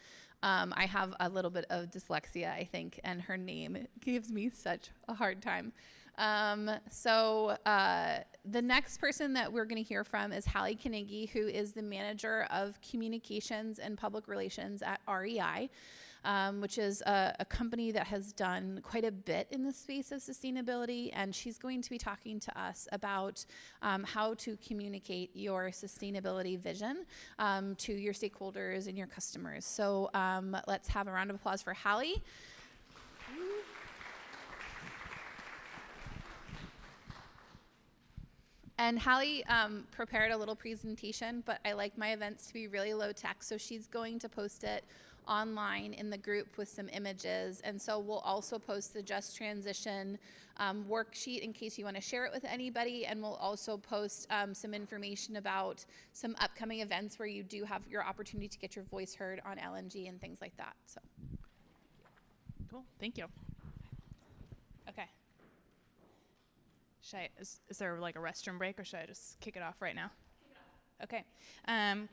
I have a little bit of dyslexia, I think, and her name gives me such a hard time. The next person that we're going to hear from is Halley, who is the manager of communications and public relations at REI. Which is a company that has done quite a bit in the space of sustainability, and she's going to be talking to us about how to communicate your sustainability vision to your stakeholders and your customers. So let's have a round of applause for Halley. And Halley prepared a little presentation, but I like my events to be really low tech, so she's going to post it online in the group with some images. And so we'll also post the Just Transition worksheet in case you want to share it with anybody. And we'll also post some information about some upcoming events where you do have your opportunity to get your voice heard on LNG and things like that. So, cool. Thank you. Okay. Is there like a restroom break, or should I just kick it off right now? Okay,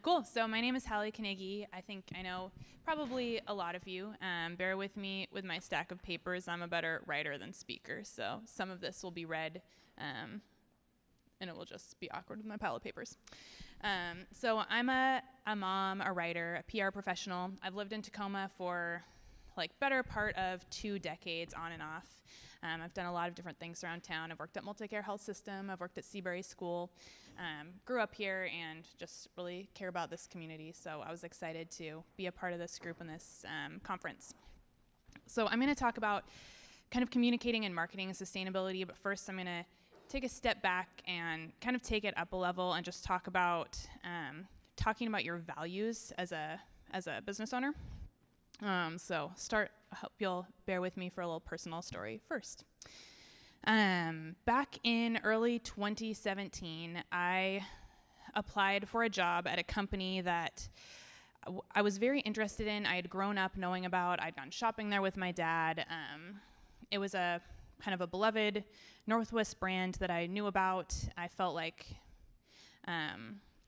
cool. So my name is Halley Knigge. I think I know probably a lot of you. Bear with me with my stack of papers. I'm a better writer than speaker, so some of this will be read, and it will just be awkward with my pile of papers. So I'm a mom, a writer, a PR professional. I've lived in Tacoma for like better part of 2 decades on and off. I've done a lot of different things around town. I've worked at Multicare Health System. I've worked at Seabury School. Grew up here and just really care about this community. So I was excited to be a part of this group in this conference. So I'm going to talk about kind of communicating and marketing and sustainability. But first, I'm going to take a step back and kind of take it up a level and just talk about talking about your values as a business owner. I hope you'll bear with me for a little personal story first. Back in early 2017, I applied for a job at a company that I was very interested in. I had grown up knowing about. I'd gone shopping there with my dad. It was a kind of a beloved Northwest brand that I knew about. I felt like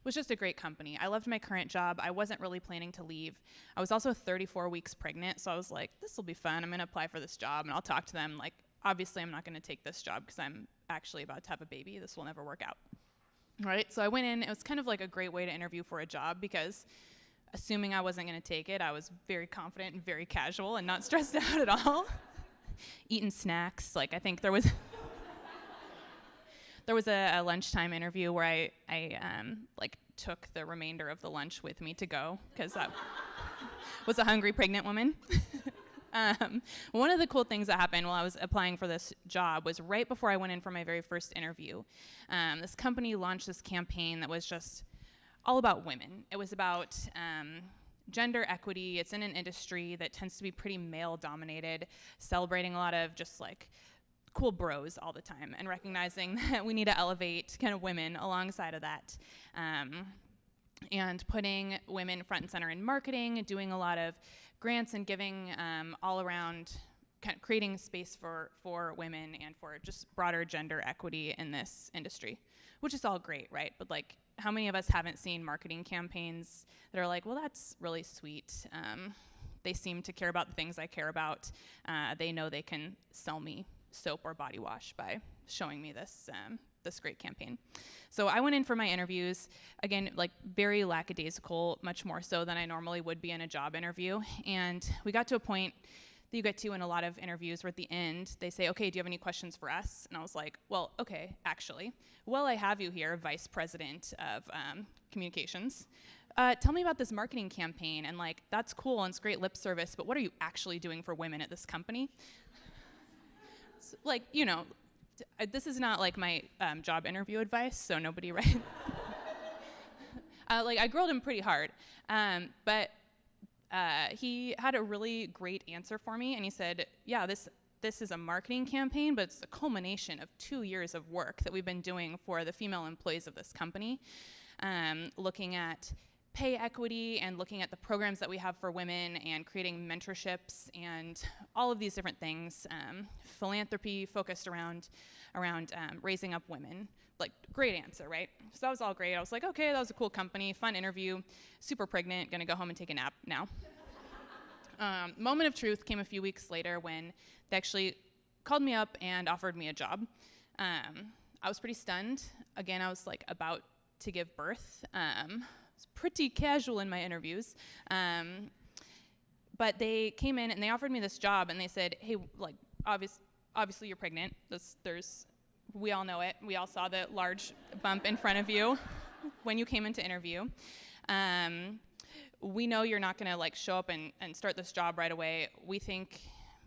was just a great company. I loved my current job. I wasn't really planning to leave. I was also 34 weeks pregnant, so I was like, this will be fun. I'm going to apply for this job, and I'll talk to them. Like, obviously, I'm not going to take this job because I'm actually about to have a baby. This will never work out. All right, so I went in. It was kind of like a great way to interview for a job because assuming I wasn't going to take it, I was very confident and very casual and not stressed out at all. Eating snacks. Like, I think there was... There was a lunchtime interview where I took the remainder of the lunch with me to go because I was a hungry pregnant woman. One of the cool things that happened while I was applying for this job was right before I went in for my very first interview. This company launched this campaign that was just all about women. It was about gender equity. It's in an industry that tends to be pretty male-dominated, celebrating a lot of just like cool bros all the time and recognizing that we need to elevate kind of women alongside of that, and putting women front and center in marketing, doing a lot of grants and giving all around, kind of creating space for women and for just broader gender equity in this industry, which is all great, right? But like, how many of us haven't seen marketing campaigns that are like, well, that's really sweet. They seem to care about the things I care about. They know they can sell me soap or body wash by showing me this great campaign. So I went in for my interviews, again, like very lackadaisical, much more so than I normally would be in a job interview. And we got to a point that you get to in a lot of interviews where at the end, they say, okay, do you have any questions for us? And I was like, well, okay, actually, while I have you here, Vice President of Communications, tell me about this marketing campaign. And like, that's cool and it's great lip service, but what are you actually doing for women at this company? Like, you know, this is not like my job interview advice, so nobody write. Like, I grilled him pretty hard, but he had a really great answer for me, and he said, yeah, this is a marketing campaign, but it's a culmination of 2 years of work that we've been doing for the female employees of this company, looking at pay equity and looking at the programs that we have for women and creating mentorships and all of these different things. Philanthropy focused around raising up women. Like, great answer, right? So that was all great. I was like, okay, that was a cool company, fun interview, super pregnant, gonna go home and take a nap now. Moment of truth came a few weeks later when they actually called me up and offered me a job. I was pretty stunned. Again, I was like about to give birth. I was pretty casual in my interviews. But they came in and they offered me this job and they said, hey, like, obviously you're pregnant. We all know it. We all saw the large bump in front of you when you came into interview. We know you're not gonna like show up and start this job right away. We think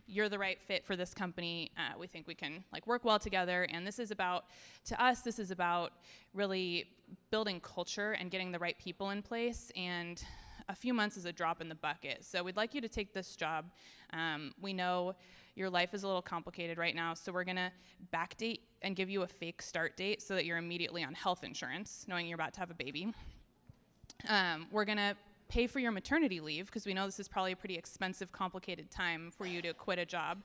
you're the right fit for this company. We think we can like work well together. And this is about really building culture and getting the right people in place. And a few months is a drop in the bucket. So we'd like you to take this job. We know your life is a little complicated right now, so we're gonna backdate and give you a fake start date so that you're immediately on health insurance, knowing you're about to have a baby. We're gonna pay for your maternity leave, because we know this is probably a pretty expensive, complicated time for you to quit a job.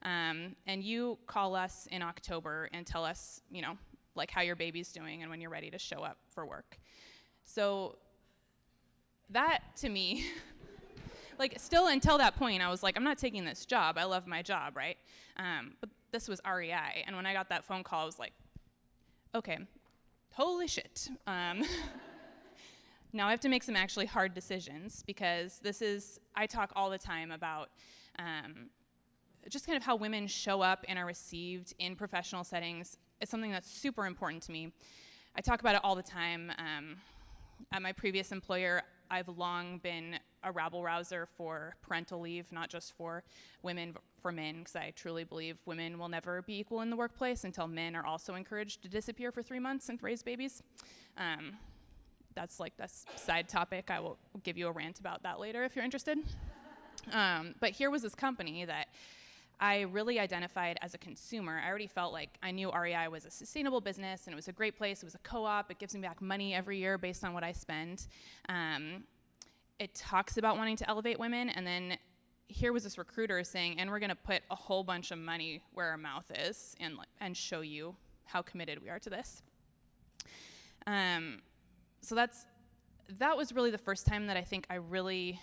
And you call us in October and tell us, like how your baby's doing and when you're ready to show up for work. So that, to me, like, still until that point, I was like, I'm not taking this job. I love my job, right? But this was REI, and when I got that phone call, I was like, okay, holy shit. Now I have to make some actually hard decisions, because I talk all the time about just kind of how women show up and are received in professional settings. It's something that's super important to me. I talk about it all the time. At my previous employer, I've long been a rabble-rouser for parental leave, not just for women, but for men, because I truly believe women will never be equal in the workplace until men are also encouraged to disappear for 3 months and raise babies. That's side topic. I will give you a rant about that later if you're interested. But here was this company that I really identified as a consumer. I already felt like I knew REI was a sustainable business and it was a great place. It was a co-op. It gives me back money every year based on what I spend. It talks about wanting to elevate women, and then here was this recruiter saying, and we're gonna put a whole bunch of money where our mouth is and show you how committed we are to this. So that was really the first time that I think I really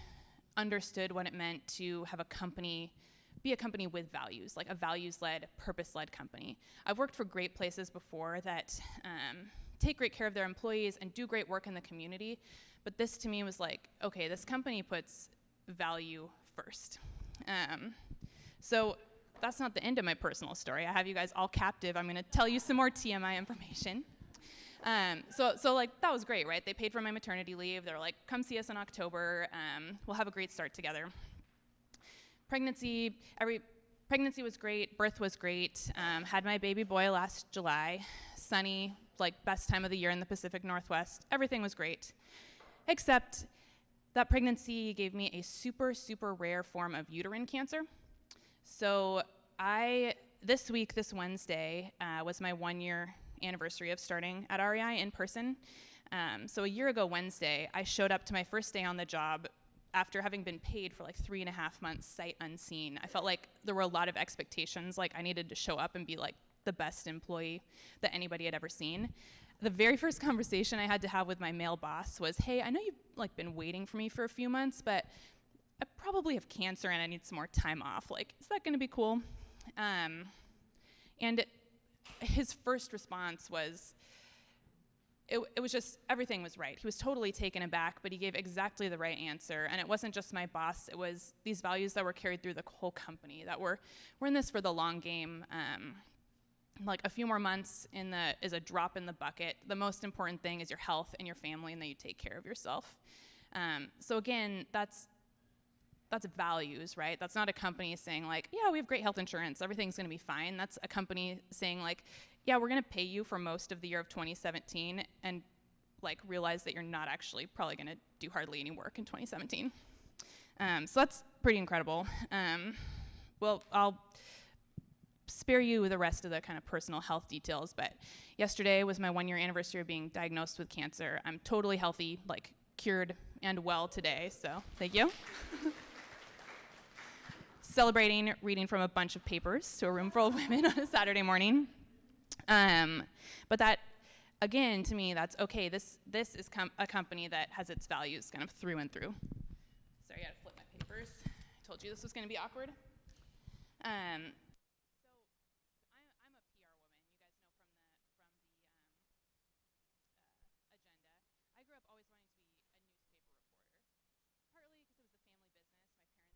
understood what it meant to have be a company with values, like a values-led, purpose-led company. I've worked for great places before that take great care of their employees and do great work in the community, but this to me was like, okay, this company puts value first. So that's not the end of my personal story. I have you guys all captive. I'm gonna tell you some more TMI information. So like, that was great, right? They paid for my maternity leave. They were like, come see us in October. We'll have a great start together. Pregnancy was great. Birth was great. Had my baby boy last July. Sunny, like best time of the year in the Pacific Northwest. Everything was great. Except that pregnancy gave me a super, super rare form of uterine cancer. So this Wednesday, was my 1-year anniversary of starting at REI in person. So a year ago Wednesday, I showed up to my first day on the job after having been paid for like 3.5 months sight unseen. I felt like there were a lot of expectations, like I needed to show up and be like the best employee that anybody had ever seen. The very first conversation I had to have with my male boss was, hey, I know you've like been waiting for me for a few months, but I probably have cancer and I need some more time off. Like, is that gonna be cool? And his first response was, it was just, everything was right. He was totally taken aback, but he gave exactly the right answer. And it wasn't just my boss, it was these values that were carried through the whole company, that we're in this for the long game. Like a few more months is a drop in the bucket. The most important thing is your health and your family, and that you take care of yourself. So again, that's values, right? That's not a company saying like, yeah, we have great health insurance, everything's gonna be fine. That's a company saying like, yeah, we're gonna pay you for most of the year of 2017 and like realize that you're not actually probably gonna do hardly any work in 2017. So that's pretty incredible. Well, I'll spare you the rest of the kind of personal health details, but yesterday was my 1-year anniversary of being diagnosed with cancer. I'm totally healthy, like cured, and well today, so thank you. Celebrating reading from a bunch of papers to a room full of women on a Saturday morning. But that, again, to me, that's okay. This is a company that has its values kind of through and through. Sorry, I had to flip my papers. I told you this was going to be awkward. I'm a PR woman. You guys know from the agenda. I grew up always wanting to be a newspaper reporter, partly because it was a family business. My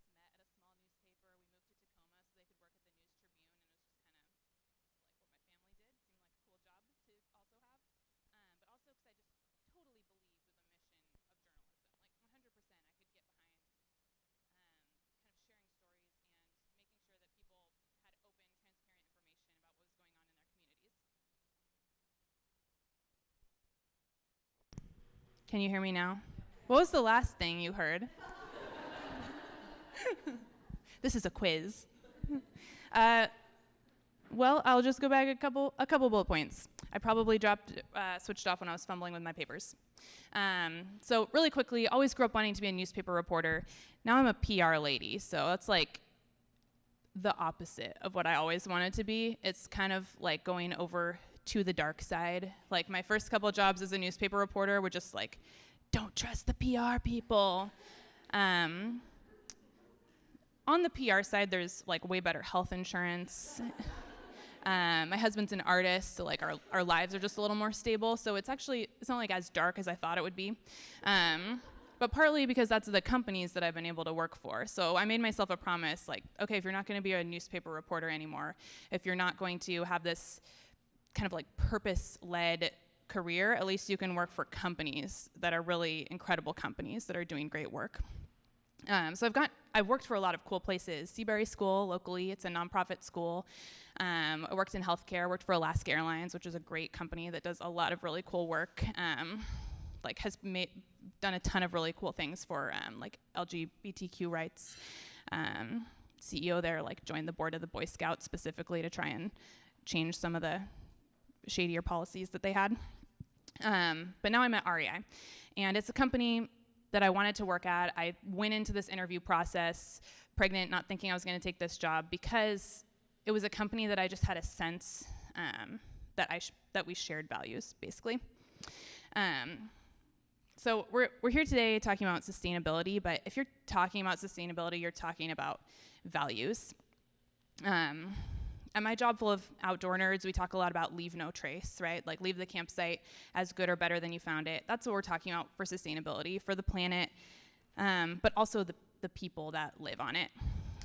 parents met at a small newspaper. We moved to Tacoma so they could work at the News Tribune, and it was just kind of like what my family did. Seemed like a cool job to also have. But also because I just totally believed with the mission of journalism. Like 100% I could get behind kind of sharing stories and making sure that people had open, transparent information about what was going on in their communities. Can you hear me now? What was the last thing you heard? This is a quiz. Well, I'll just go back a couple bullet points. I probably switched off when I was fumbling with my papers. So really quickly, always grew up wanting to be a newspaper reporter. Now I'm a PR lady, so that's like the opposite of what I always wanted to be. It's kind of like going over to the dark side. Like my first couple of jobs as a newspaper reporter were just like, don't trust the PR people. On the PR side, there's like way better health insurance. My husband's an artist, so like our lives are just a little more stable. So it's not like as dark as I thought it would be. But partly because that's the companies that I've been able to work for. So I made myself a promise, like, okay, if you're not going to be a newspaper reporter anymore, if you're not going to have this kind of like purpose-led career, at least you can work for companies that are really incredible companies that are doing great work. So I've worked for a lot of cool places. Saiyare School locally, it's a nonprofit school. I worked in healthcare, worked for Alaska Airlines, which is a great company that does a lot of really cool work. Has done a ton of really cool things for like LGBTQ rights. CEO there joined the board of the Boy Scouts specifically to try and change some of the shadier policies that they had. But now I'm at REI, and it's a company that I wanted to work at. I went into this interview process pregnant, not thinking I was going to take this job because it was a company that I just had a sense that we shared values, basically. So we're here today talking about sustainability, but if you're talking about sustainability, you're talking about values. At my job full of outdoor nerds, we talk a lot about leave no trace, right? Like leave the campsite as good or better than you found it. That's what we're talking about for sustainability, for the planet, but also the people that live on it.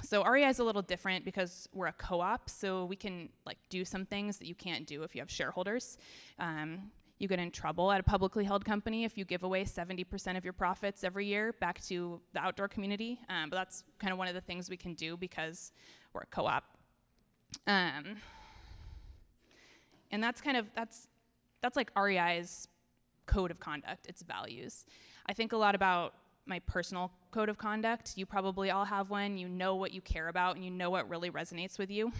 So REI is a little different because we're a co-op, so we can do some things that you can't do if you have shareholders. You get in trouble at a publicly held company if you give away 70% of your profits every year back to the outdoor community. But that's kind of one of the things we can do because we're a co-op. And that's like REI's code of conduct, its values. I think a lot about my personal code of conduct. You probably all have one. You know what you care about, and you know what really resonates with you.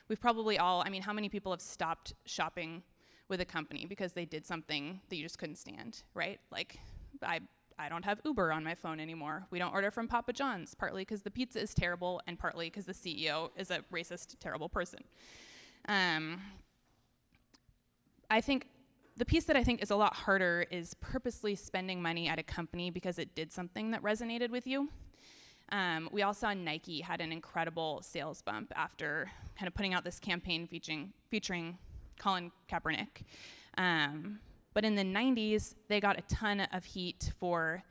We've probably all, how many people have stopped shopping with a company because they did something that you just couldn't stand, right? Like, I don't have Uber on my phone anymore. We don't order from Papa John's, partly because the pizza is terrible and partly because the CEO is a racist, terrible person. I think the piece that I think is a lot harder is purposely spending money at a company because it did something that resonated with you. We all saw Knigge had an incredible sales bump after kind of putting out this campaign featuring Colin Kaepernick. But in the 90s, they got a ton of heat for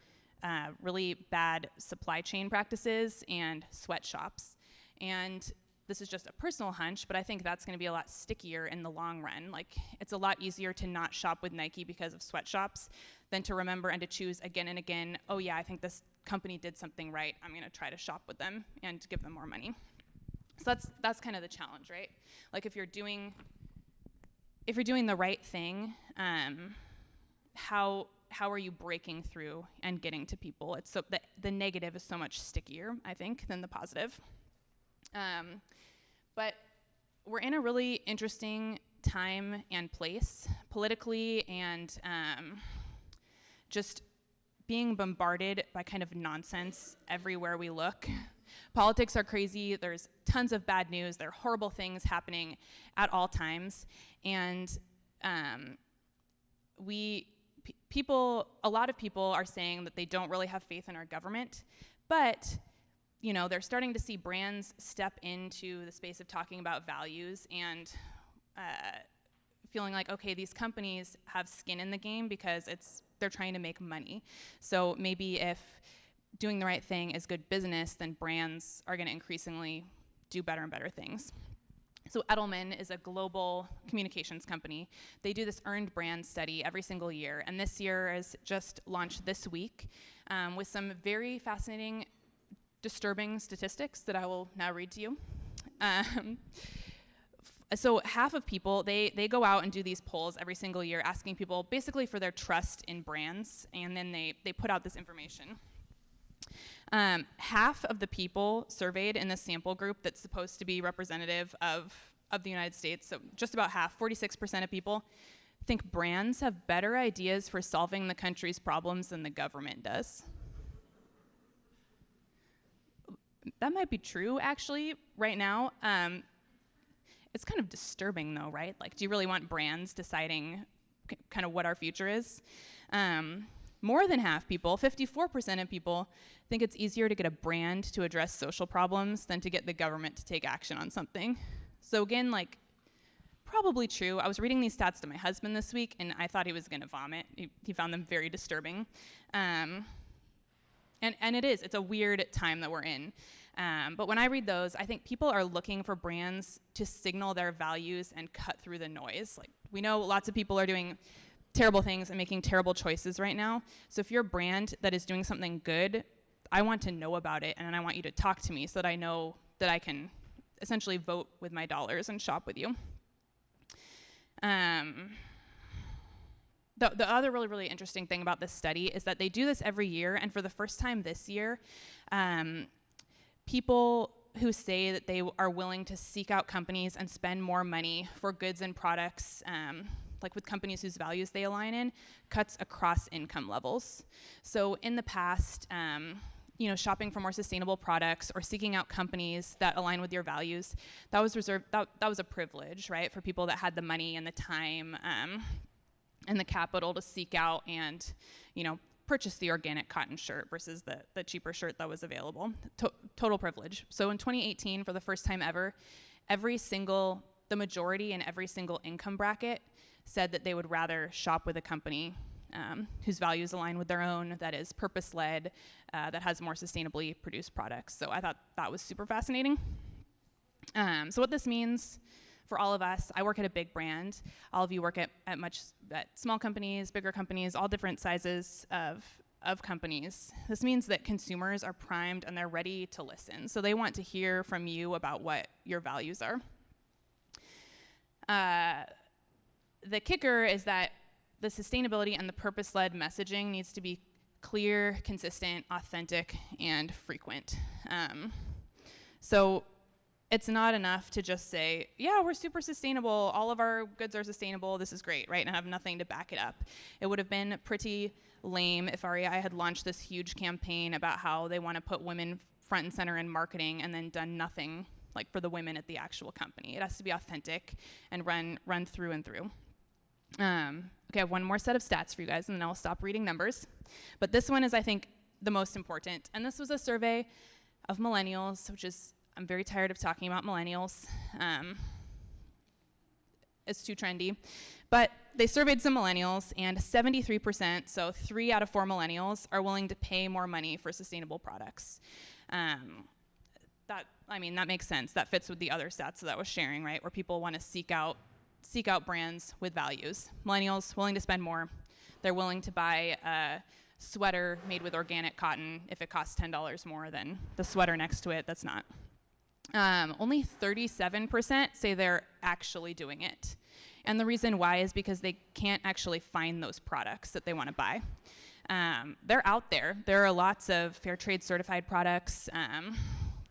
really bad supply chain practices and sweatshops. And this is just a personal hunch, but I think that's going to be a lot stickier in the long run. Like, it's a lot easier to not shop with Knigge because of sweatshops than to remember and to choose again and again, oh yeah, I think this company did something right. I'm going to try to shop with them and give them more money. So that's kind of the challenge, right? Like, if you're doing the right thing, how are you breaking through and getting to people? It's so the negative is so much stickier, I think, than the positive. But we're in a really interesting time and place politically and just being bombarded by kind of nonsense everywhere we look. Politics are crazy. There's tons of bad news. There are horrible things happening at all times. And a lot of people are saying that they don't really have faith in our government, but they're starting to see brands step into the space of talking about values and feeling like, okay, these companies have skin in the game because they're trying to make money. So maybe if doing the right thing is good business, then brands are going to increasingly do better and better things. So Edelman is a global communications company. They do this earned brand study every single year, and this year is just launched this week with some very fascinating, disturbing statistics that I will now read to you. So half of people, they go out and do these polls every single year asking people basically for their trust in brands, and then they put out this information. Half of the people surveyed in this sample group that's supposed to be representative of the United States, so just about half, 46% of people, think brands have better ideas for solving the country's problems than the government does. That might be true, actually, right now. It's kind of disturbing, though, right? Like, do you really want brands deciding kind of what our future is? More than half people, 54% of people, think it's easier to get a brand to address social problems than to get the government to take action on something. So again, like, probably true. I was reading these stats to my husband this week, and I thought he was going to vomit. He found them very disturbing. And it's a weird time that we're in. But when I read those, I think people are looking for brands to signal their values and cut through the noise. Like, we know lots of people are doing terrible things and making terrible choices right now. So if you're a brand that is doing something good, I want to know about it, and I want you to talk to me so that I know that I can essentially vote with my dollars and shop with you. The other really, really interesting thing about this study is that they do this every year, and for the first time this year, people who say that they are willing to seek out companies and spend more money for goods and products, like with companies whose values they align in, cuts across income levels. So in the past, shopping for more sustainable products or seeking out companies that align with your values, that was reserved, that was a privilege, right, for people that had the money and the time and the capital to seek out and, purchase the organic cotton shirt versus the cheaper shirt that was available. Total privilege. So in 2018, for the first time ever, the majority in every single income bracket said that they would rather shop with a company whose values align with their own, that is purpose-led, that has more sustainably produced products. So I thought that was super fascinating. So what this means for all of us, I work at a big brand. All of you work at small companies, bigger companies, all different sizes of companies. This means that consumers are primed and they're ready to listen. So they want to hear from you about what your values are. The kicker is that the sustainability and the purpose-led messaging needs to be clear, consistent, authentic, and frequent. So it's not enough to just say, yeah, we're super sustainable, all of our goods are sustainable, this is great, right, and have nothing to back it up. It would have been pretty lame if REI had launched this huge campaign about how they want to put women front and center in marketing and then done nothing like for the women at the actual company. It has to be authentic and run through and through. Okay, I have one more set of stats for you guys, and then I'll stop reading numbers. But this one is, I think, the most important. And this was a survey of millennials, which is, I'm very tired of talking about millennials. It's too trendy. But they surveyed some millennials, and 73%, so 3 out of 4 millennials, are willing to pay more money for sustainable products. That makes sense. That fits with the other stats that I was sharing, right, where people want to seek out brands with values. Millennials willing to spend more. They're willing to buy a sweater made with organic cotton if it costs $10 more than the sweater next to it that's not. Only 37% say they're actually doing it. And the reason why is because they can't actually find those products that they want to buy. They're out there. There are lots of fair trade certified products.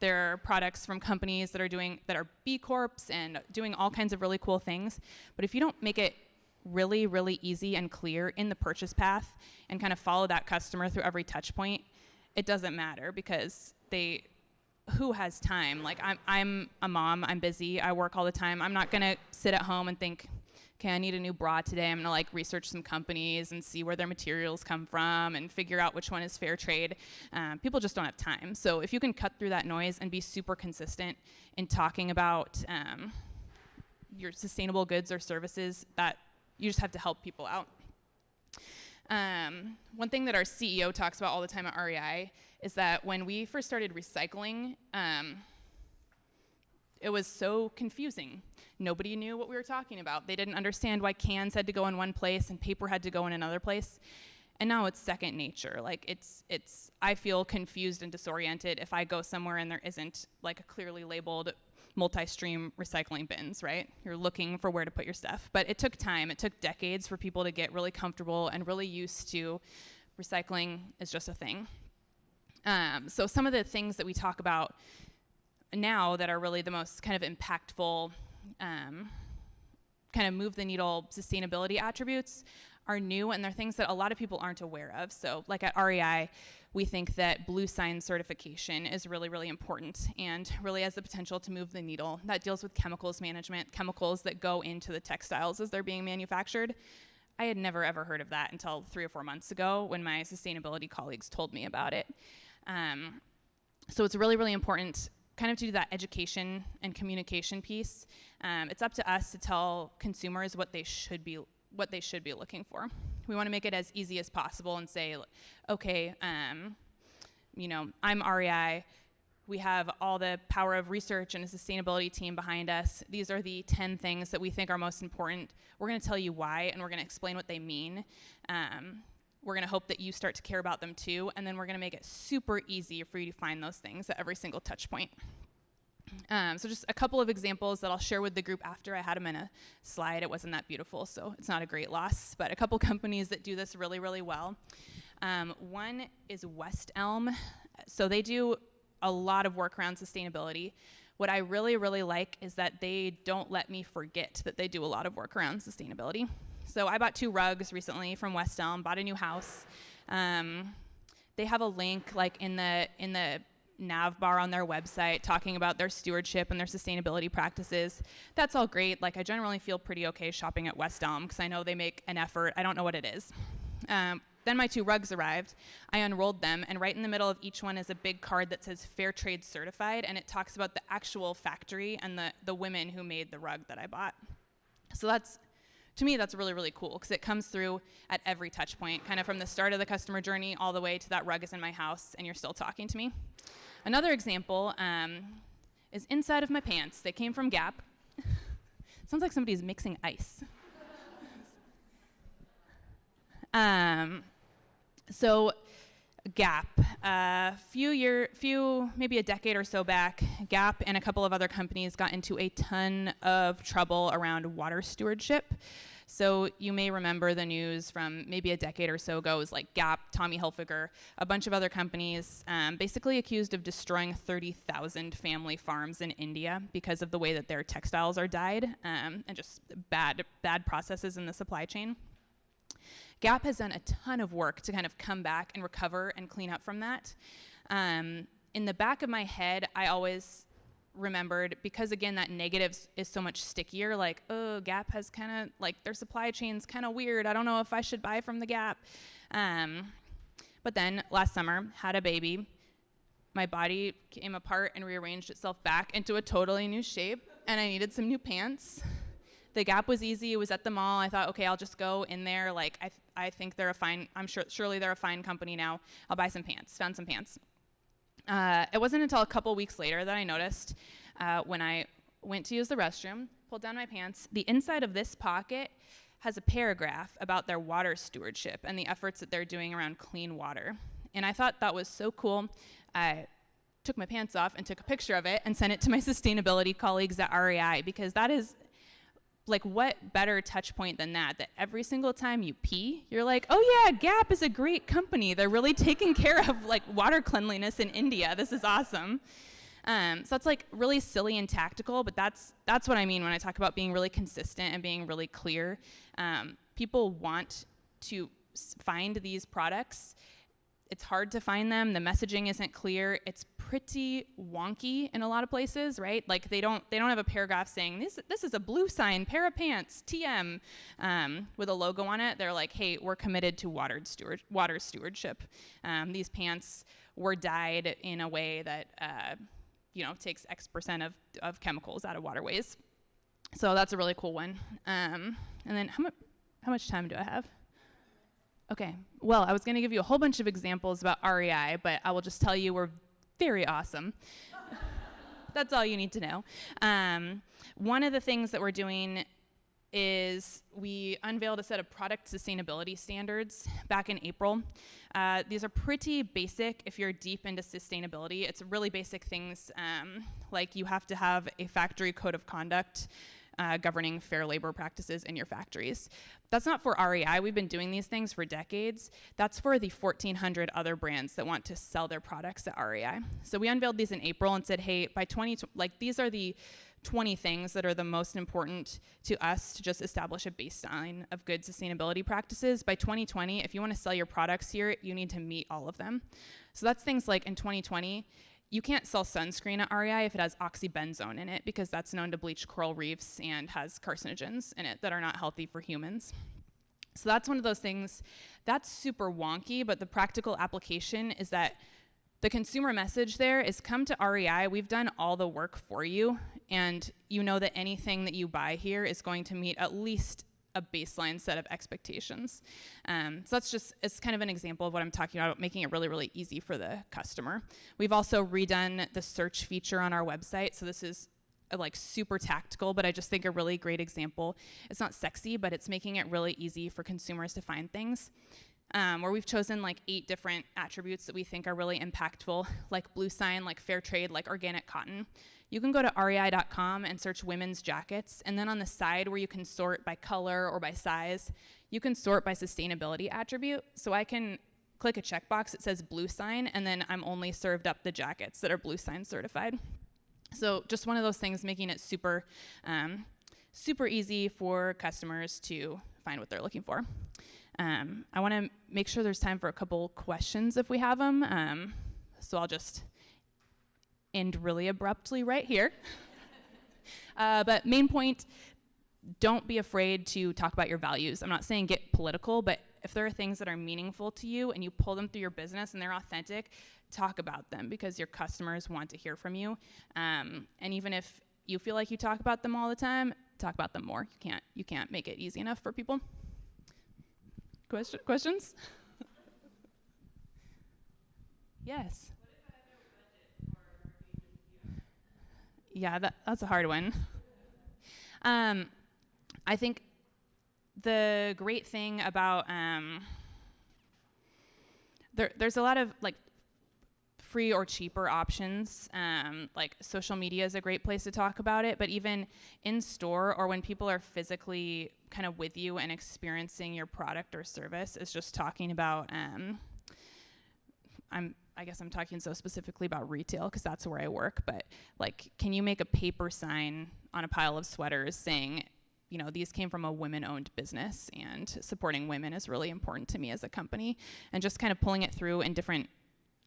There are products from companies that are B Corps and doing all kinds of really cool things. But if you don't make it really, really easy and clear in the purchase path and kind of follow that customer through every touch point, it doesn't matter because who has time? Like I'm a mom, I'm busy, I work all the time. I'm not gonna sit at home and think, okay, I need a new bra today. I'm gonna like research some companies and see where their materials come from and figure out which one is fair trade. People just don't have time. So if you can cut through that noise and be super consistent in talking about your sustainable goods or services, that you just have to help people out. One thing that our CEO talks about all the time at REI is that when we first started recycling, it was so confusing. Nobody knew what we were talking about. They didn't understand why cans had to go in one place and paper had to go in another place. And now it's second nature. Like I feel confused and disoriented if I go somewhere and there isn't like a clearly labeled multi-stream recycling bins, right? You're looking for where to put your stuff. But it took time. It took decades for people to get really comfortable and really used to recycling is just a thing. So some of the things that we talk about now that are really the most kind of impactful, kind of move the needle sustainability attributes are new, and they're things that a lot of people aren't aware of. So like at REI, we think that blue sign certification is really, really important and really has the potential to move the needle. That deals with chemicals management, chemicals that go into the textiles as they're being manufactured. I had never ever heard of that until 3 or 4 months ago when my sustainability colleagues told me about it. So it's really, really important kind of to do that education and communication piece. It's up to us to tell consumers what they should be looking for. We want to make it as easy as possible and say, okay, I'm REI. We have all the power of research and a sustainability team behind us. These are the 10 things that we think are most important. We're going to tell you why, and we're going to explain what they mean. We're going to hope that you start to care about them too, and then we're going to make it super easy for you to find those things at every single touch point. So just a couple of examples that I'll share with the group after. I had them in a slide. It wasn't that beautiful, so it's not a great loss, but a couple companies that do this really, really well. One is West Elm. So they do a lot of work around sustainability. What I really, really like is that they don't let me forget that they do a lot of work around sustainability. So I bought 2 rugs recently from West Elm, bought a new house. They have a link like in the nav bar on their website talking about their stewardship and their sustainability practices. That's all great. Like I generally feel pretty okay shopping at West Elm because I know they make an effort. I don't know what it is. Then my 2 rugs arrived. I unrolled them, and right in the middle of each one is a big card that says Fair Trade Certified, and it talks about the actual factory and the women who made the rug that I bought. So to me, that's really, really cool because it comes through at every touch point, kind of from the start of the customer journey all the way to that rug is in my house and you're still talking to me. Another example is inside of my pants. They came from Gap. Sounds like somebody's mixing ice. So Gap, maybe a decade or so back, Gap and a couple of other companies got into a ton of trouble around water stewardship. So you may remember the news from maybe a decade or so ago. It was like Gap, Tommy Hilfiger, a bunch of other companies basically accused of destroying 30,000 family farms in India because of the way that their textiles are dyed and just bad processes in the supply chain. Gap has done a ton of work to kind of come back and recover and clean up from that. In the back of my head, I always remembered, because again, that negative is so much stickier, like, oh, Gap has kind of, like, their supply chain's kind of weird. I don't know if I should buy from the Gap. But then last summer, had a baby. My body came apart and rearranged itself back into a totally new shape, and I needed some new pants. The Gap was easy. It was at the mall. I thought, okay, I'll just go in there. Like, I think they're surely they're a fine company now. I'll buy some pants. Found some pants. It wasn't until a couple weeks later that I noticed when I went to use the restroom, pulled down my pants, the inside of this pocket has a paragraph about their water stewardship and the efforts that they're doing around clean water. And I thought that was so cool. I took my pants off and took a picture of it and sent it to my sustainability colleagues at REI, because that is, like, what better touch point than that every single time you pee, you're like, oh yeah, Gap is a great company. They're really taking care of, like, water cleanliness in India. This is awesome. So that's like really silly and tactical, but that's what I mean when I talk about being really consistent and being really clear. People want to find these products. It's hard to find them. The messaging isn't clear. It's pretty wonky in a lot of places, right? Like they don't have a paragraph saying this is a blue sign pair of pants TM with a logo on it. They're like, hey, we're committed to water stewardship. These pants were dyed in a way that takes X% of chemicals out of waterways. So that's a really cool one. And then how much time do I have? Okay, well, I was going to give you a whole bunch of examples about REI, but I will just tell you we're very awesome. That's all you need to know. One of the things that we're doing is we unveiled a set of product sustainability standards back in April. These are pretty basic if you're deep into sustainability. It's really basic things like you have to have a factory code of conduct governing fair labor practices in your factories. That's not for REI. We've been doing these things for decades. That's for the 1,400 other brands that want to sell their products at REI. So we unveiled these in April and said, hey, by these are the 20 things that are the most important to us to just establish a baseline of good sustainability practices. By 2020, if you want to sell your products here, you need to meet all of them. So that's things like in 2020, you can't sell sunscreen at REI if it has oxybenzone in it because that's known to bleach coral reefs and has carcinogens in it that are not healthy for humans. So that's one of those things that's super wonky, but the practical application is that the consumer message there is come to REI, we've done all the work for you, and you know that anything that you buy here is going to meet at least a baseline set of expectations. So it's kind of an example of what I'm talking about, making it really, really easy for the customer. We've also redone the search feature on our website. So this is like super tactical, but I just think a really great example. It's not sexy, but it's making it really easy for consumers to find things. Where we've chosen like 8 different attributes that we think are really impactful, like blue sign, like fair trade, like organic cotton. You can go to rei.com and search women's jackets, and then on the side where you can sort by color or by size, you can sort by sustainability attribute. So I can click a checkbox that says blue sign, and then I'm only served up the jackets that are blue sign certified. So just one of those things, making it super, super easy for customers to find what they're looking for. I want to make sure there's time for a couple questions if we have them. So I'll just end really abruptly right here. But main point, don't be afraid to talk about your values. I'm not saying get political, but if there are things that are meaningful to you and you pull them through your business and they're authentic, talk about them because your customers want to hear from you. And even if you feel like you talk about them all the time, talk about them more. You can't make it easy enough for people. Questions? Yes. Yeah, that's a hard one. I think the great thing about there's a lot of like free or cheaper options. Like social media is a great place to talk about it, but even in store or when people are physically kind of with you and experiencing your product or service, is just talking about I guess I'm talking so specifically about retail because that's where I work, but like, can you make a paper sign on a pile of sweaters saying, you know, these came from a women-owned business and supporting women is really important to me as a company, and just kind of pulling it through in different,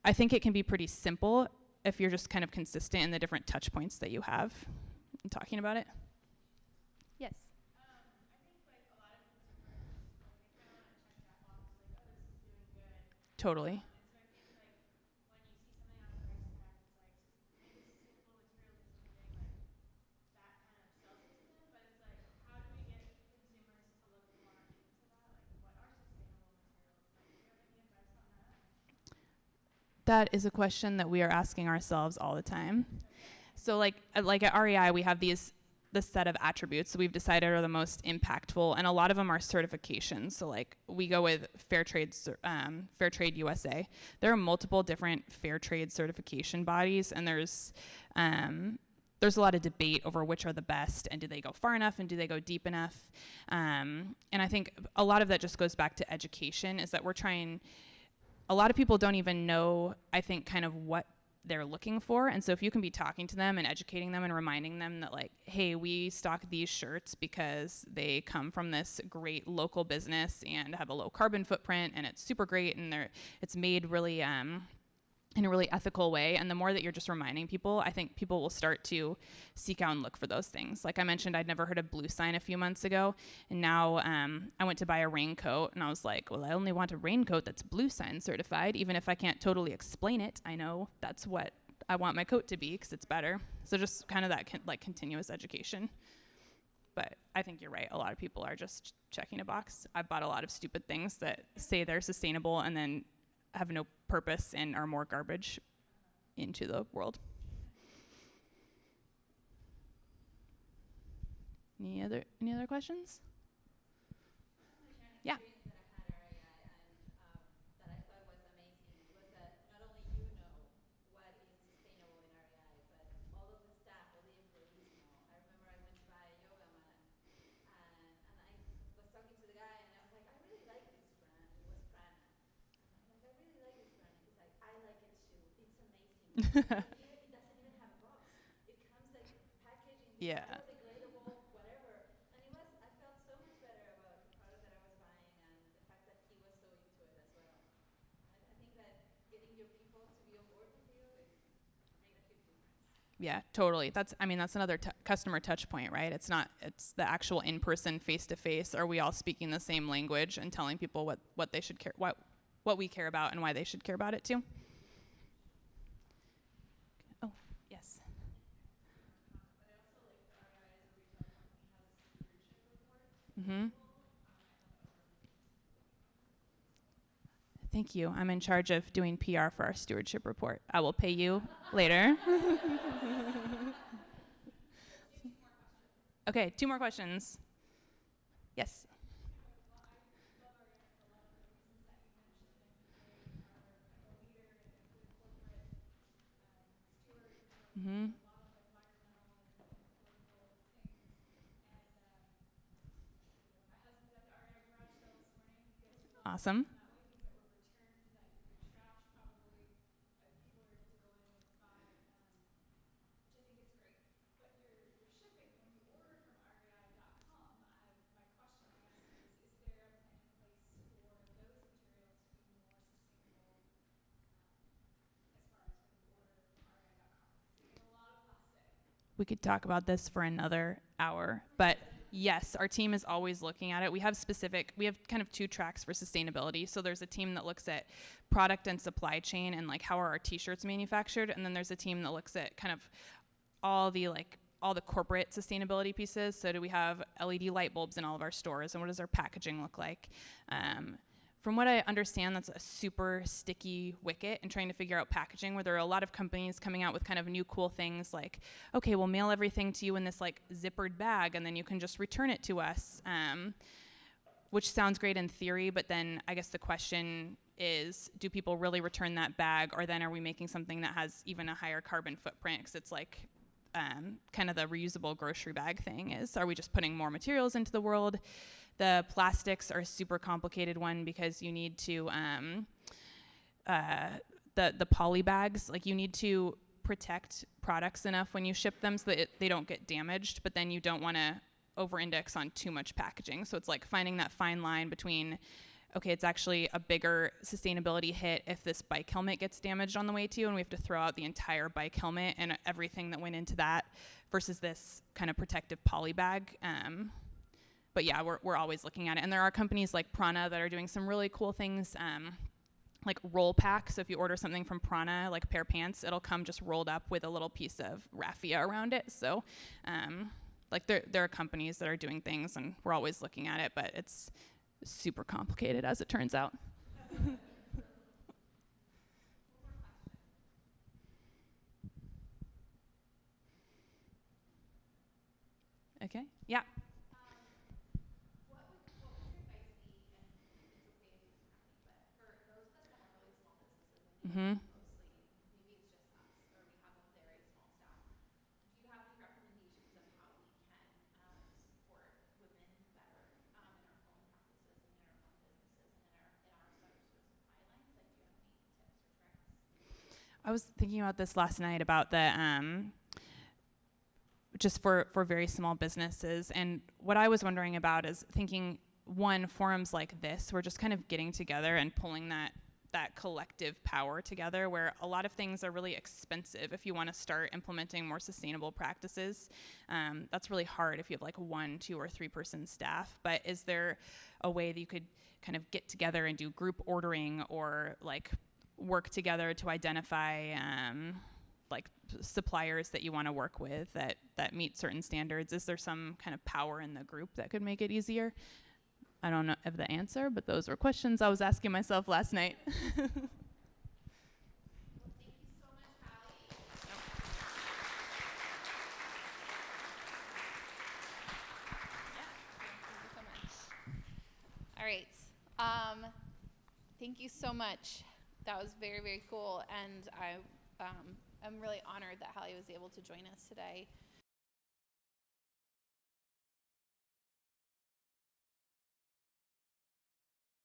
I think it can be pretty simple if you're just kind of consistent in the different touch points that you have in talking about it. Yes. I think like a lot of consumers, like they kind of want to check that box, like, oh, this is doing good. Totally. That is a question that we are asking ourselves all the time. So like at REI, we have this set of attributes that we've decided are the most impactful, and a lot of them are certifications. So like we go with Fair Trade USA. There are multiple different fair trade certification bodies, and there's a lot of debate over which are the best, and do they go far enough, and do they go deep enough? And I think a lot of that just goes back to education, is that we're trying. A lot of people don't even know, I think, kind of what they're looking for. And so if you can be talking to them and educating them and reminding them that, like, hey, we stock these shirts because they come from this great local business and have a low carbon footprint, and it's super great, and it's made really in a really ethical way. And the more that you're just reminding people, I think people will start to seek out and look for those things. Like I mentioned, I'd never heard of Blue Sign a few months ago. And now I went to buy a raincoat, and I was like, well, I only want a raincoat that's Blue Sign certified. Even if I can't totally explain it, I know that's what I want my coat to be because it's better. So just kind of that continuous education. But I think you're right. A lot of people are just checking a box. I've bought a lot of stupid things that say they're sustainable and then have no purpose and are more garbage into the world. Any other questions? Yeah. It doesn't even have a box. It comes like packaged in Yeah. biodegradable, whatever. And I felt so much better about the product that I was buying, and the fact that he was so into it as well. I think that getting your people to be on board with you is make a huge difference. Yeah, totally. That's another customer touch point, right? It's the actual in-person, face-to-face. Are we all speaking the same language and telling people what they should care, what we care about and why they should care about it too? Oh, yes. Mm-hmm. Thank you. I'm in charge of doing PR for our stewardship report. I will pay you later. Okay, 2 more questions. Yes. Mm-hmm. Awesome. We could talk about this for another hour, but yes, our team is always looking at it. We have kind of 2 tracks for sustainability. So there's a team that looks at product and supply chain and like how are our t-shirts manufactured, and then there's a team that looks at kind of all the corporate sustainability pieces. So do we have LED light bulbs in all of our stores, and what does our packaging look like? From what I understand, that's a super sticky wicket in trying to figure out packaging, where there are a lot of companies coming out with kind of new cool things like, okay, we'll mail everything to you in this like zippered bag, and then you can just return it to us, which sounds great in theory, but then I guess the question is, do people really return that bag, or then are we making something that has even a higher carbon footprint? Because it's like kind of the reusable grocery bag thing is, are we just putting more materials into the world? The plastics are a super complicated one because you need to, the poly bags, like you need to protect products enough when you ship them so that they don't get damaged, but then you don't want to over-index on too much packaging. So it's like finding that fine line between, okay, it's actually a bigger sustainability hit if this bike helmet gets damaged on the way to you and we have to throw out the entire bike helmet and everything that went into that versus this kind of protective poly bag. But yeah, we're always looking at it. And there are companies like Prana that are doing some really cool things, like roll pack. So if you order something from Prana, like a pair of pants, it'll come just rolled up with a little piece of raffia around it. So like there are companies that are doing things, and we're always looking at it, but it's super complicated as it turns out. Okay, yeah. Mm-hmm. I was thinking about this last night about the just for very small businesses, and what I was wondering about is thinking, one, forums like this, we're just kind of getting together and pulling that collective power together, where a lot of things are really expensive if you want to start implementing more sustainable practices. That's really hard if you have like 1, 2, or 3 person staff. But is there a way that you could kind of get together and do group ordering, or like work together to identify like suppliers that you want to work with that meet certain standards? Is there some kind of power in the group that could make it easier? I don't know of the answer, but those were questions I was asking myself last night. Well, thank you so much, Halley. Thank you so much. All right. Thank you so much. That was very, very cool, and I'm really honored that Halley was able to join us today.